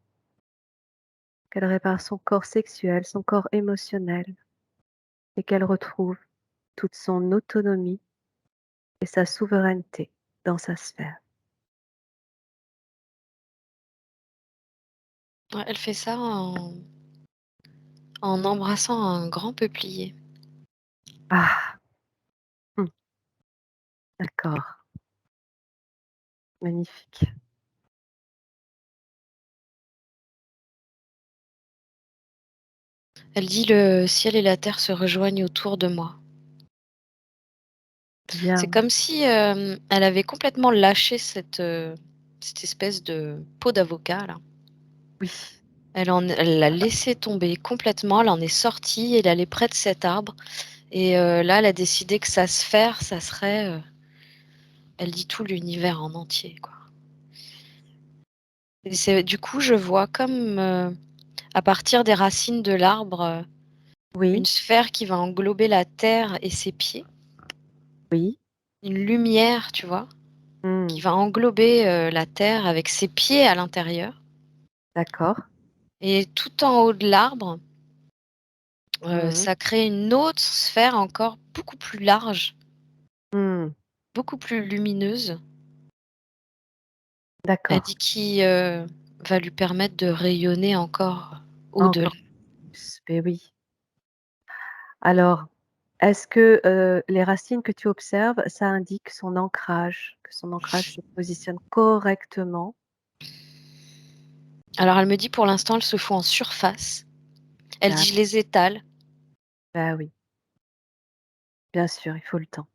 qu'elle répare son corps sexuel, son corps émotionnel, et qu'elle retrouve toute son autonomie et sa souveraineté dans sa sphère. Ouais, elle fait ça en embrassant un grand peuplier. Ah! Mmh, d'accord, magnifique. Elle dit: «Le ciel et la terre se rejoignent autour de moi». C'est Bien. comme si, elle avait complètement lâché cette espèce de peau d'avocat là. Oui, Elle l'a laissé tomber complètement, elle en est sortie, elle allait près de cet arbre et là, elle a décidé que sa sphère, ça serait, elle dit tout l'univers en entier, quoi. Et c'est du coup, je vois comme, à partir des racines de l'arbre, une oui, sphère qui va englober la terre et ses pieds. oui. Une lumière, tu vois? Qui Mmh. va englober, la terre avec ses pieds à l'intérieur D'accord. et tout en haut de l'arbre, Mmh. ça crée une autre sphère encore beaucoup plus large, Mmh. beaucoup plus lumineuse. Elle D'accord. dit qui, va lui permettre de rayonner encore au-delà. Encore plus, beh, oui. Alors, est-ce que, les racines que tu observes, ça indique son ancrage, que son ancrage se positionne correctement? Alors elle me dit pour l'instant, elles se font en surface. Elle dit: «Je D'accord. les étale». Bah, oui, bien sûr, il faut le temps.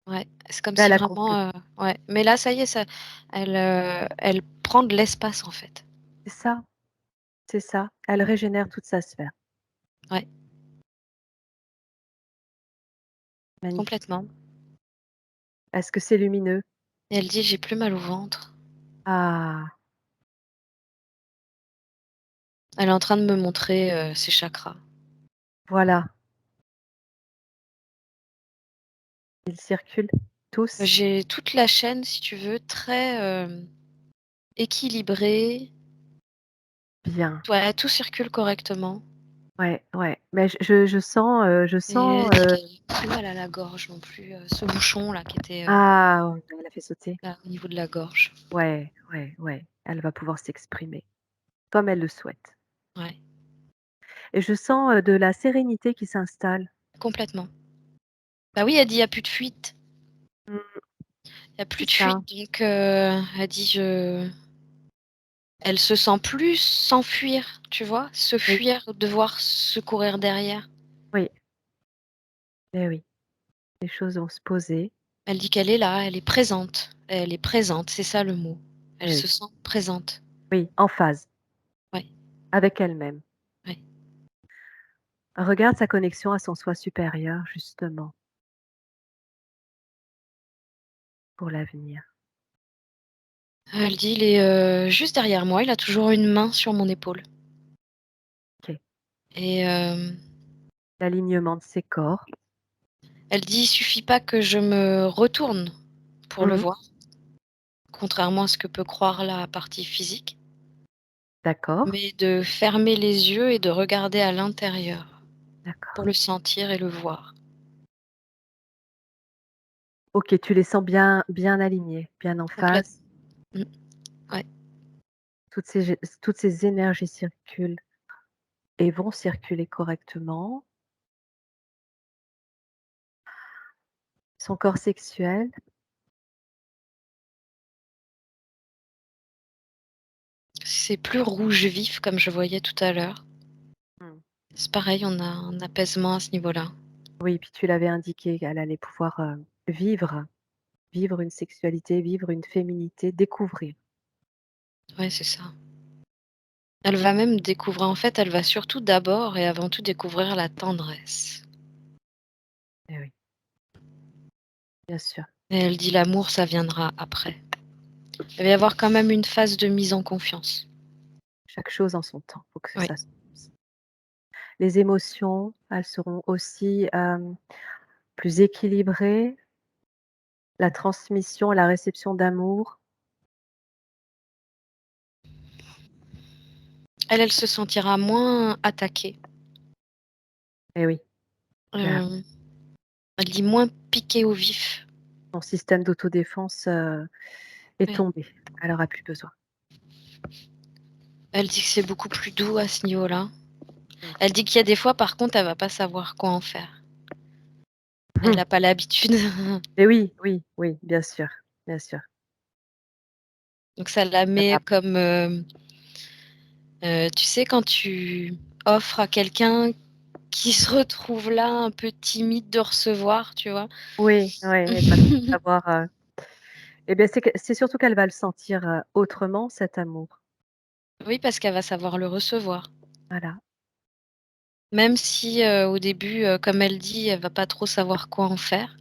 Ouais, c'est comme Là, si elle a compris. vraiment, ouais, mais là, ça y est, ça elle prend de l'espace, en fait. C'est ça, c'est ça. Elle régénère toute sa sphère. Ouais, Magnifique. complètement. Est-ce que c'est lumineux? Et elle dit: «J'ai plus mal au ventre». Ah! Elle est en train de me montrer, ses chakras. Voilà, ils circulent tous J'ai toute la chaîne, si tu veux, très, équilibrée. bien. Ouais, tout circule correctement Ouais, ouais. Mais je et sens, elle dit qu'elle a plus mal à la gorge non plus, ce bouchon-là qui était, ah! Elle a fait sauter. là, au niveau de la gorge. Ouais, ouais, ouais. Elle va pouvoir s'exprimer comme elle le souhaite Ouais, et je sens, de la sérénité qui s'installe. complètement. Bah oui, elle dit: «Il y a plus de fuite». Mmh, Il y a plus c'est de fuite ça. donc elle dit: «Je». Elle se sent plus s'enfuir, tu vois? Se Oui, fuir, devoir se courir derrière. oui, eh oui. Les choses vont se poser. Elle dit qu'elle est là, elle est présente, c'est ça le mot. Elle Eh se oui, sent présente. oui, en phase Ouais, avec elle-même. ouais. Regarde sa connexion à son soi supérieur justement, pour l'avenir. Elle dit: «Il est, juste derrière moi, il a toujours une main sur mon épaule» OK. et L'alignement de ses corps. elle dit: «Il suffit pas que je me retourne pour le Mmh. voir», contrairement à ce que peut croire la partie physique, D'accord, mais de fermer les yeux et de regarder à l'intérieur pour d'accord. le sentir et le voir. OK, tu les sens bien alignés, bien en Complètement. phase. Mmh, ouais. Toutes ces énergies circulent et vont circuler correctement. Son corps sexuel. C'est plus rouge vif comme je voyais tout à l'heure. Mmh. C'est pareil, on a un apaisement à ce niveau-là. Oui, puis tu l'avais indiqué, elle allait pouvoir, vivre une sexualité, vivre une féminité, découvrir. Ouais, c'est ça. Elle va même découvrir en fait, elle va surtout d'abord et avant tout découvrir la tendresse. Eh oui, bien sûr. Et elle dit: «L'amour, ça viendra après». Il va y avoir quand même une phase de mise en confiance. Chaque chose en son temps, faut que Oui, ça se passe. Les émotions, elles seront aussi, plus équilibrées. La transmission, la réception d'amour. elle se sentira moins attaquée. Eh oui, bah, Hem, Elle dit: «Moins piquée au vif». son système d'autodéfense, est Oui. tombé. Elle aura plus besoin. Elle dit que c'est beaucoup plus doux à ce niveau-là. Mmh. Elle dit qu'il y a des fois, par contre, elle va pas savoir quoi en faire. Elle a pas l'habitude. Et oui, oui, oui, bien sûr, bien sûr. Donc ça la Ça met va. comme, tu sais quand tu offres à quelqu'un qui se retrouve là, un peu timide de recevoir, tu vois? Oui, oui, oui, parce que savoir, et bien, c'est surtout qu'elle va le sentir, autrement cet amour. Oui, parce qu'elle va savoir le recevoir. Voilà, Même si, au début, comme elle dit, elle va pas trop savoir quoi en faire,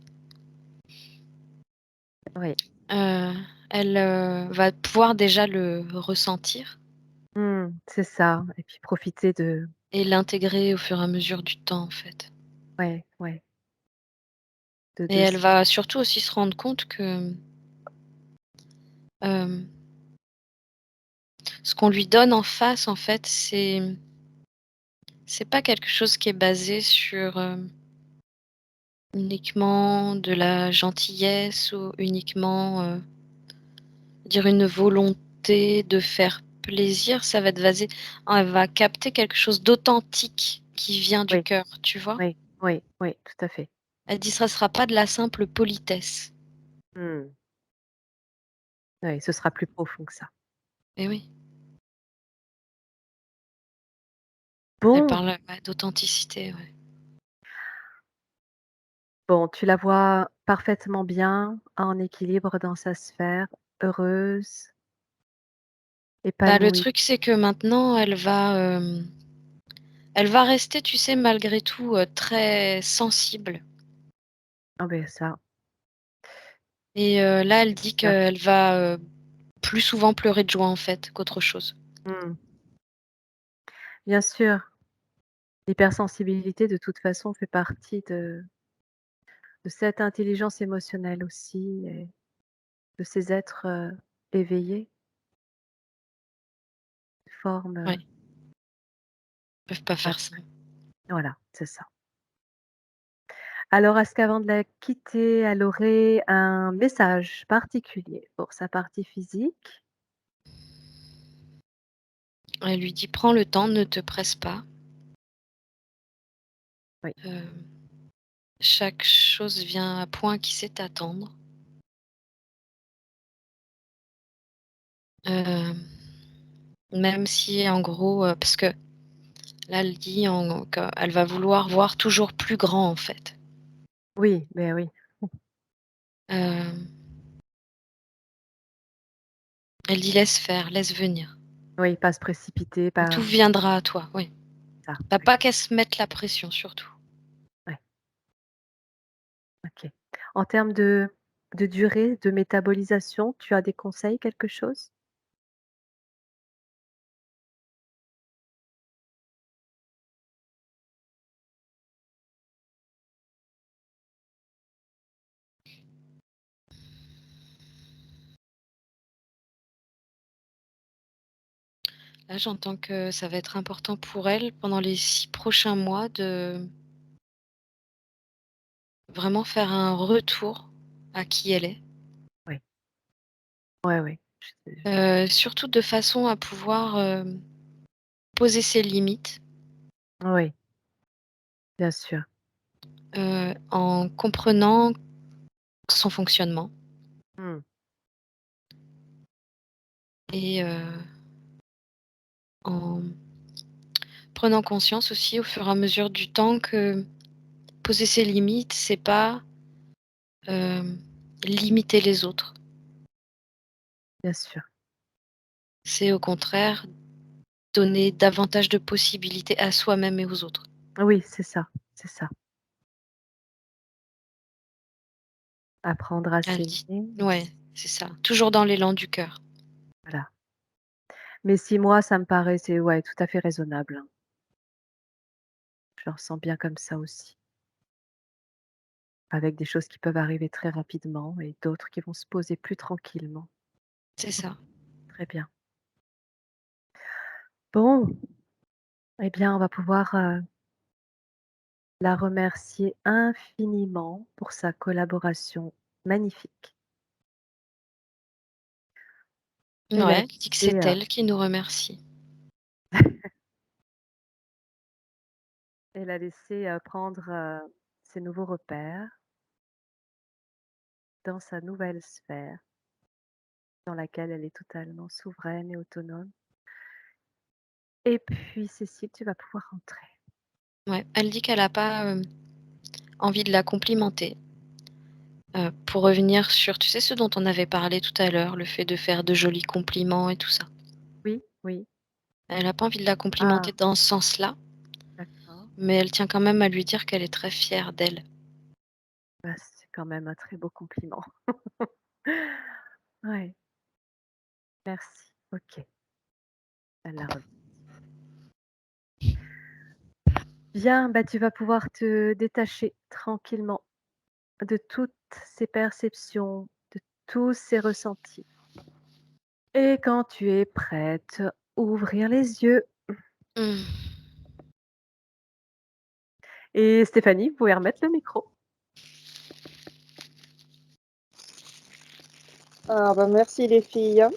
oui. heu, elle, va pouvoir déjà le ressentir C'est ça et puis profiter de et l'intégrer au fur et à mesure du temps, en fait. ouais, ouais, Et de elle s va surtout aussi se rendre compte que, hem, ce qu'on lui donne en face, en fait, c'est pas quelque chose qui est basé sur, uniquement de la gentillesse ou uniquement, dire une volonté de faire plaisir, ça va être basé elle va capter quelque chose d'authentique qui vient du oui, cœur, tu vois? oui, oui, oui, tout à fait. Elle dit: «Ça sera pas de la simple politesse». Mmh. Oui, ce sera plus profond que ça. Et oui, elle Bon, parle, ouais, d'authenticité, ouais. bon, tu la vois parfaitement bien, en équilibre dans sa sphère, heureuse, Bah, le épanouie. truc, c'est que maintenant elle va rester, tu sais, malgré tout, très sensible Ah beh, ça, et là, elle dit bien. qu'elle va, plus souvent pleurer de joie, en fait, qu'autre chose. Mmh. Bien sûr, l'hypersensibilité de toute façon fait partie de cette intelligence émotionnelle aussi et de ces êtres, éveillés, forment, Ouais, peuvent pas à faire ça. voilà, c'est ça. Alors, est-ce qu'avant de la quitter, elle aurait un message particulier pour sa partie physique? Elle lui dit: «Prends le temps, ne te presse pas, Oui, chaque chose vient à point qui sait attendre». Hem, Même si en gros, parce que là, elle dit qu'elle va vouloir voir toujours plus grand, en fait. oui, beh, oui, Hem, Elle dit: «Laisse faire, laisse venir. oui, pas se précipiter, Tout pas viendra à toi», oui. ça, Tu oui, pas qu'à se mettre la pression surtout. ouais, OK. En termes de durée de métabolisation, tu as des conseils, quelque chose? Là, j'entends que ça va être important pour elle pendant les 6 prochains mois de vraiment faire un retour à qui elle est. Oui, ouais, ouais, je Surtout de façon à pouvoir, poser ses limites, oui, bien sûr. en comprenant son fonctionnement Mmh, et en prenant conscience aussi au fur et à mesure du temps que poser ses limites, c'est pas, hem, limiter les autres. bien sûr. C'est au contraire donner davantage de possibilités à soi-même et aux autres. Oui, c'est ça. Apprendre à Elle s'aimer, dit ouais, c'est ça, toujours dans l'élan du cœur. voilà. Mais 6 mois, ça me paraît ouais, tout à fait raisonnable, hein. Je le ressens bien comme ça aussi. Avec des choses qui peuvent arriver très rapidement et d'autres qui vont se poser plus tranquillement. C'est ça. Très bien. Bon, eh bien, on va pouvoir, la remercier infiniment pour sa collaboration magnifique et la Ouais, elle dit que laisser, c'est elle qui nous remercie. prendre, ses nouveaux repères dans sa nouvelle sphère dans laquelle elle est totalement souveraine et autonome. Et puis Cécile, tu vas pouvoir rentrer. Ouais, elle dit qu'elle a pas, envie de la complimenter. Pour revenir sur, tu sais, ce dont on avait parlé tout à l'heure, le fait de faire de jolis compliments et tout ça. Oui, oui. Elle a pas envie de la Ah, complimenter dans ce sens-là, d'accord. mais elle tient quand même à lui dire qu'elle est très fière d'elle. Bah, c'est quand même un très beau compliment. Ouais, merci. OK, elle l'a revu. Bien, bah, tu vas pouvoir te détacher tranquillement de toutes ces perceptions, de tous ces ressentis. Et quand tu es prête, ouvrir les yeux. Mmh. Et Stéphanie, vous pouvez remettre le micro. Ah bah merci les filles, hein.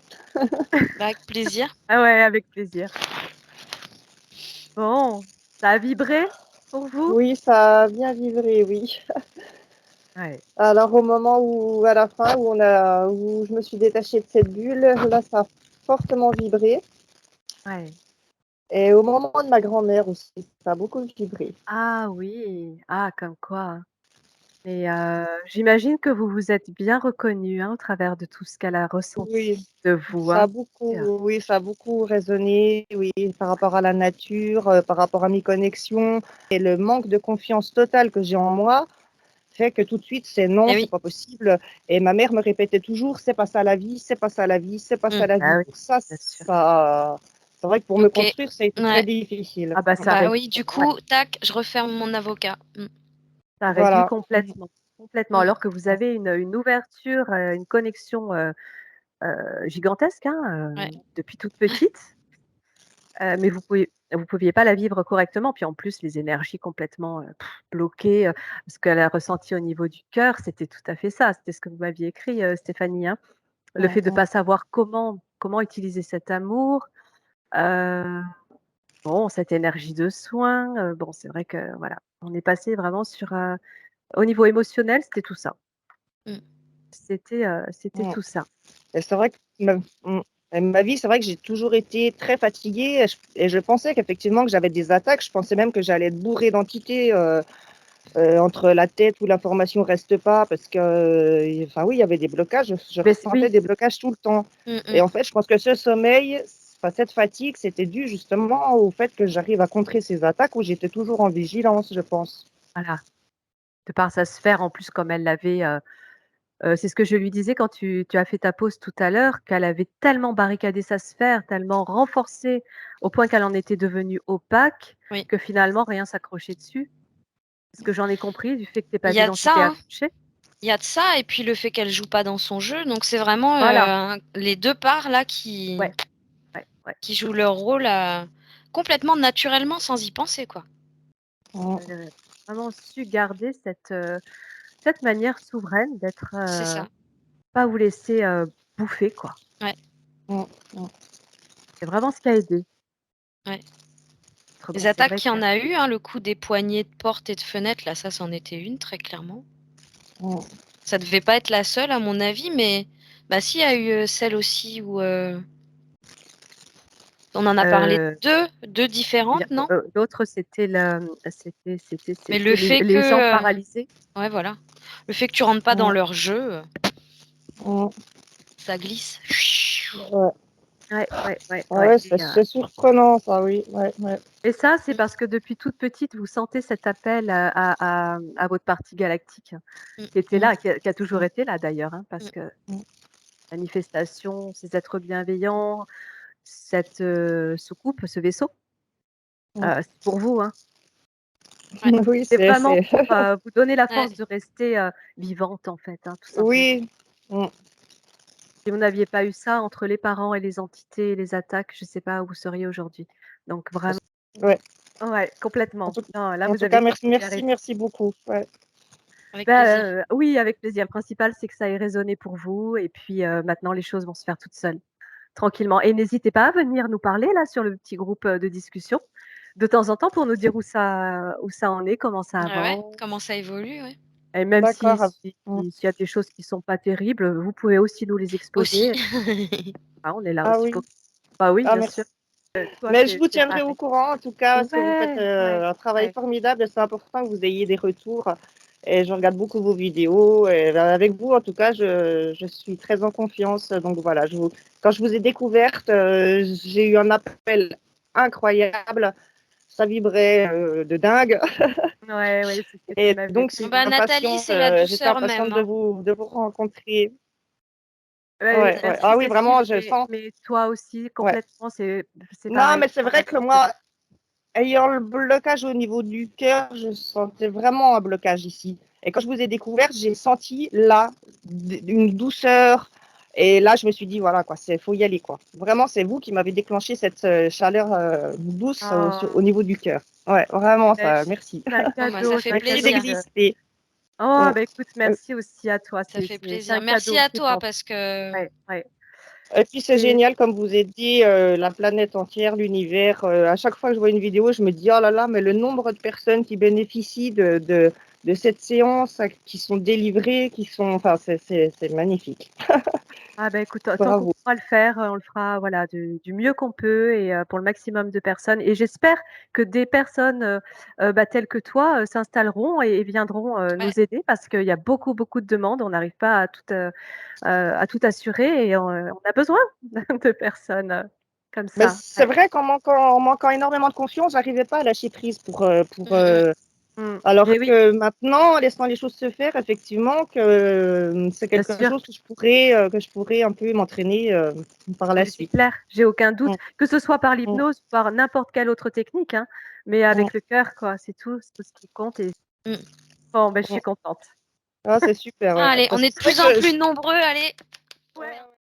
Bah, avec plaisir. Ah ouais, avec plaisir. Bon, ça a vibré pour vous? Oui, ça a bien vibré, oui. Ouais, Alors au moment où, à la fin, où je me suis détachée de cette bulle, là, ça a fortement vibré. ouais. Et au moment de ma grand-mère aussi, ça a beaucoup vibré. Ah oui, ah comme quoi. Mais j'imagine que vous vous êtes bien reconnus, hein, au travers de tout ce qu'elle a Oui, ressenti de vous, hein? oui, ça a beaucoup résonné, oui, par rapport à la nature, par rapport à mes connexions. Et le manque de confiance totale que j'ai en moi fait que tout de suite, c'est non, Eh c'est oui. pas possible. Et ma mère me répétait toujours, c'est pas ça la vie, c'est pas ça la vie, c'est pas ça Mmh. la vie. Ah oui, Donc ça, bien sûr. c'est vrai que pour me OK. construire, ça a été très Ouais. difficile. Ah bah ça Bah réduit, oui, du ouais, coup, tac, je referme mon avocat. Mmh. ça réduit Voilà. complètement, complètement. Mmh. Alors que vous avez une ouverture, une connexion, gigantesque, hein, Ouais. depuis toute petite. Mais vous pouviez pas la vivre correctement. Puis en plus, les énergies complètement, bloquées, ce qu'elle a ressenti au niveau du cœur, c'était tout à fait ça. C'était ce que vous m'aviez écrit, Stéphanie, hein. Le Mm, fait de mm, pas savoir comment utiliser cet amour, heu, bon, cette énergie de soin, bon, c'est vrai que voilà, on est passé vraiment sur, au niveau émotionnel, c'était tout ça. Mmh. C'était mm. tout ça. Et c'est vrai que ma vie, c'est vrai que j'ai toujours été très fatiguée et je pensais qu'effectivement que j'avais des attaques. Je pensais même que j'allais être bourrée d'entités. Entre la tête où l'information reste pas parce que, enfin oui, il y avait des blocages, je Mais c ressentais oui, des blocages tout le temps. Mmh Et mh. en fait, je pense que ce sommeil, enfin, cette fatigue, c'était dû justement au fait que j'arrive à contrer ces attaques où j'étais toujours en vigilance, je pense. voilà, de par sa sphère en plus comme elle l'avait, c'est ce que je lui disais quand tu as fait ta pause tout à l'heure, qu'elle avait tellement barricadé sa sphère, tellement renforcé au point qu'elle en était devenue opaque, Oui. que finalement rien s'accrochait dessus. Ce que j'en ai compris du fait que tes Il y papiers a de ça, d'identité hein. accrochés. Il y a de ça et puis le fait qu'elle joue pas dans son jeu, donc c'est vraiment, Voilà, les 2 parts là qui ouais, ouais, ouais. qui jouent leur rôle, complètement naturellement sans y penser, quoi. Mmh, Elle a vraiment su garder cette manière souveraine d'être, C'est ça. pas vous laisser, bouffer quoi. Ouais, mmh, mmh, C'est vraiment ce qui a aidé. ouais. Autrement Les c'est attaques vrai qu'il y que en a eu, hein, le coup des poignées de porte et de fenêtre, là, ça c'en était une très clairement. mmh. Ça devait pas être la seule à mon avis, mais bah, si, il y a eu, celle aussi où, on en a parlé heu, 2 il y a différentes, non? l'autre c'était c'était Mais le c'était fait les jambes que, paralysées. ouais, voilà. Le fait que tu rentres pas dans Mmh, leur jeu, mmh. ça glisse. Ouais, Ouais, ouais, ouais, ah ouais ouais, c'est surprenant ça, oui, ouais, ouais. et ça, c'est Mmh, parce que depuis toute petite, vous sentez cet appel à votre partie galactique mmh, qui était Mmh, là, qui a toujours mmh, été là d'ailleurs, hein, parce mmh. que mmh, manifestation, ces êtres bienveillants, cette, soucoupe, ce vaisseau, mmh. c'est pour vous, hein. Ouais, Oui, C'est vraiment c'est pour, vous donner la ouais. force de rester, vivante en fait, hein, tout simplement. oui. Mmh. Si vous n'aviez pas eu ça entre les parents et les entités et les attaques, je ne sais pas où vous seriez aujourd'hui. Donc vraiment Ouais. ouais, En complètement. tout Non, là en vous tout cas, avez merci, super merci, raison. merci beaucoup. Ouais. Avec plaisir. Bah, oui, avec plaisir. Le principal, c'est que ça ait résonné pour vous et puis, maintenant les choses vont se faire toutes seules, tranquillement et n'hésitez pas à venir nous parler là sur le petit groupe, de discussion, de temps en temps pour nous dire où ça en est, comment ça Ouais, ouais, avance comment ça évolue, ouais. et même si D'accord. si Mmh. s'il y a des choses qui sont pas terribles, vous pouvez aussi nous les Aussi. exposer. Ah, on est là Ah aussi oui. pour bah oui, Ah bien sûr. merci. toi, Mais je vous c'est tiendrai au pareil. courant en tout cas parce que vous faites Ouais, ouais, un travail ouais. formidable. C'est important que vous ayez des retours. Et je regarde beaucoup vos vidéos. Et avec vous, en tout cas, je suis très en confiance. Donc voilà, quand je vous ai découverte, j'ai eu un appel incroyable. Ça vibrait de dingue. Ouais, ouais, c'est ce que tu Et m'avais donc, dit. Ah bah, Nathalie, c'est la j'étais douceur impatiente même, hein. de vous rencontrer. Ouais, Ouais, ouais. merci, Ah oui, Cécile, vraiment, je sens. mais toi aussi Ouais. complètement, c'est Non, pareil, mais c'est vrai que moi, ayant le blocage au niveau du cœur, je sentais vraiment un blocage ici. Et quand je vous ai découverte, j'ai senti là une douceur. Et là, je me suis dit, voilà, quoi, faut y aller, quoi. Vraiment, c'est vous qui m'avez déclenché cette chaleur douce au Oh, niveau du cœur. Ouais, vraiment, beh, ça, merci. c'est un Bon, bah, ça cadeau, c'est fait un Merci cadeau plaisir. que d'exister. oh, Mm. bah, écoute, merci aussi à toi, Ça fait c'est plaisir. un Merci cadeau, à c'est toi pour parce que ouais, ouais. Et puis c'est C'est génial, comme vous avez dit, la planète entière, l'univers. À chaque fois que je vois une vidéo, je me dis, oh là là, mais le nombre de personnes qui bénéficient de cette séance, qui sont délivrées, enfin, c'est magnifique. ah, bah, écoute, tant qu'on Bravo. pourra le faire, on le fera, voilà, du mieux qu'on peut et pour le maximum de personnes et j'espère que des personnes, bah, telles que toi, s'installeront et viendront, ouais, nous aider parce qu'il y a beaucoup, beaucoup de demandes. On n'arrive pas à tout assurer et on a besoin de personnes, comme Mais ça. c'est Ouais. vrai en manquant énormément de confiance, j'arrivais pas à lâcher prise mmh mh. Mmh. alors Mais oui, que maintenant, en laissant les choses se faire, effectivement, que c'est bien quelque sûr. chose que je pourrais un peu m'entraîner par la Mais c'est suite. clair, j'ai aucun doute, Mm, que ce soit par mm, l'hypnose ou par n'importe quelle autre technique, hein, mais mm, avec le cœur, quoi, c'est tout ce qui compte et Mmh. bon, ben, je mm. suis contente. Ah, c'est super, ouais. Allez, on Parce que est de c'est vrai plus en que plus nombreux, allez. Ouais.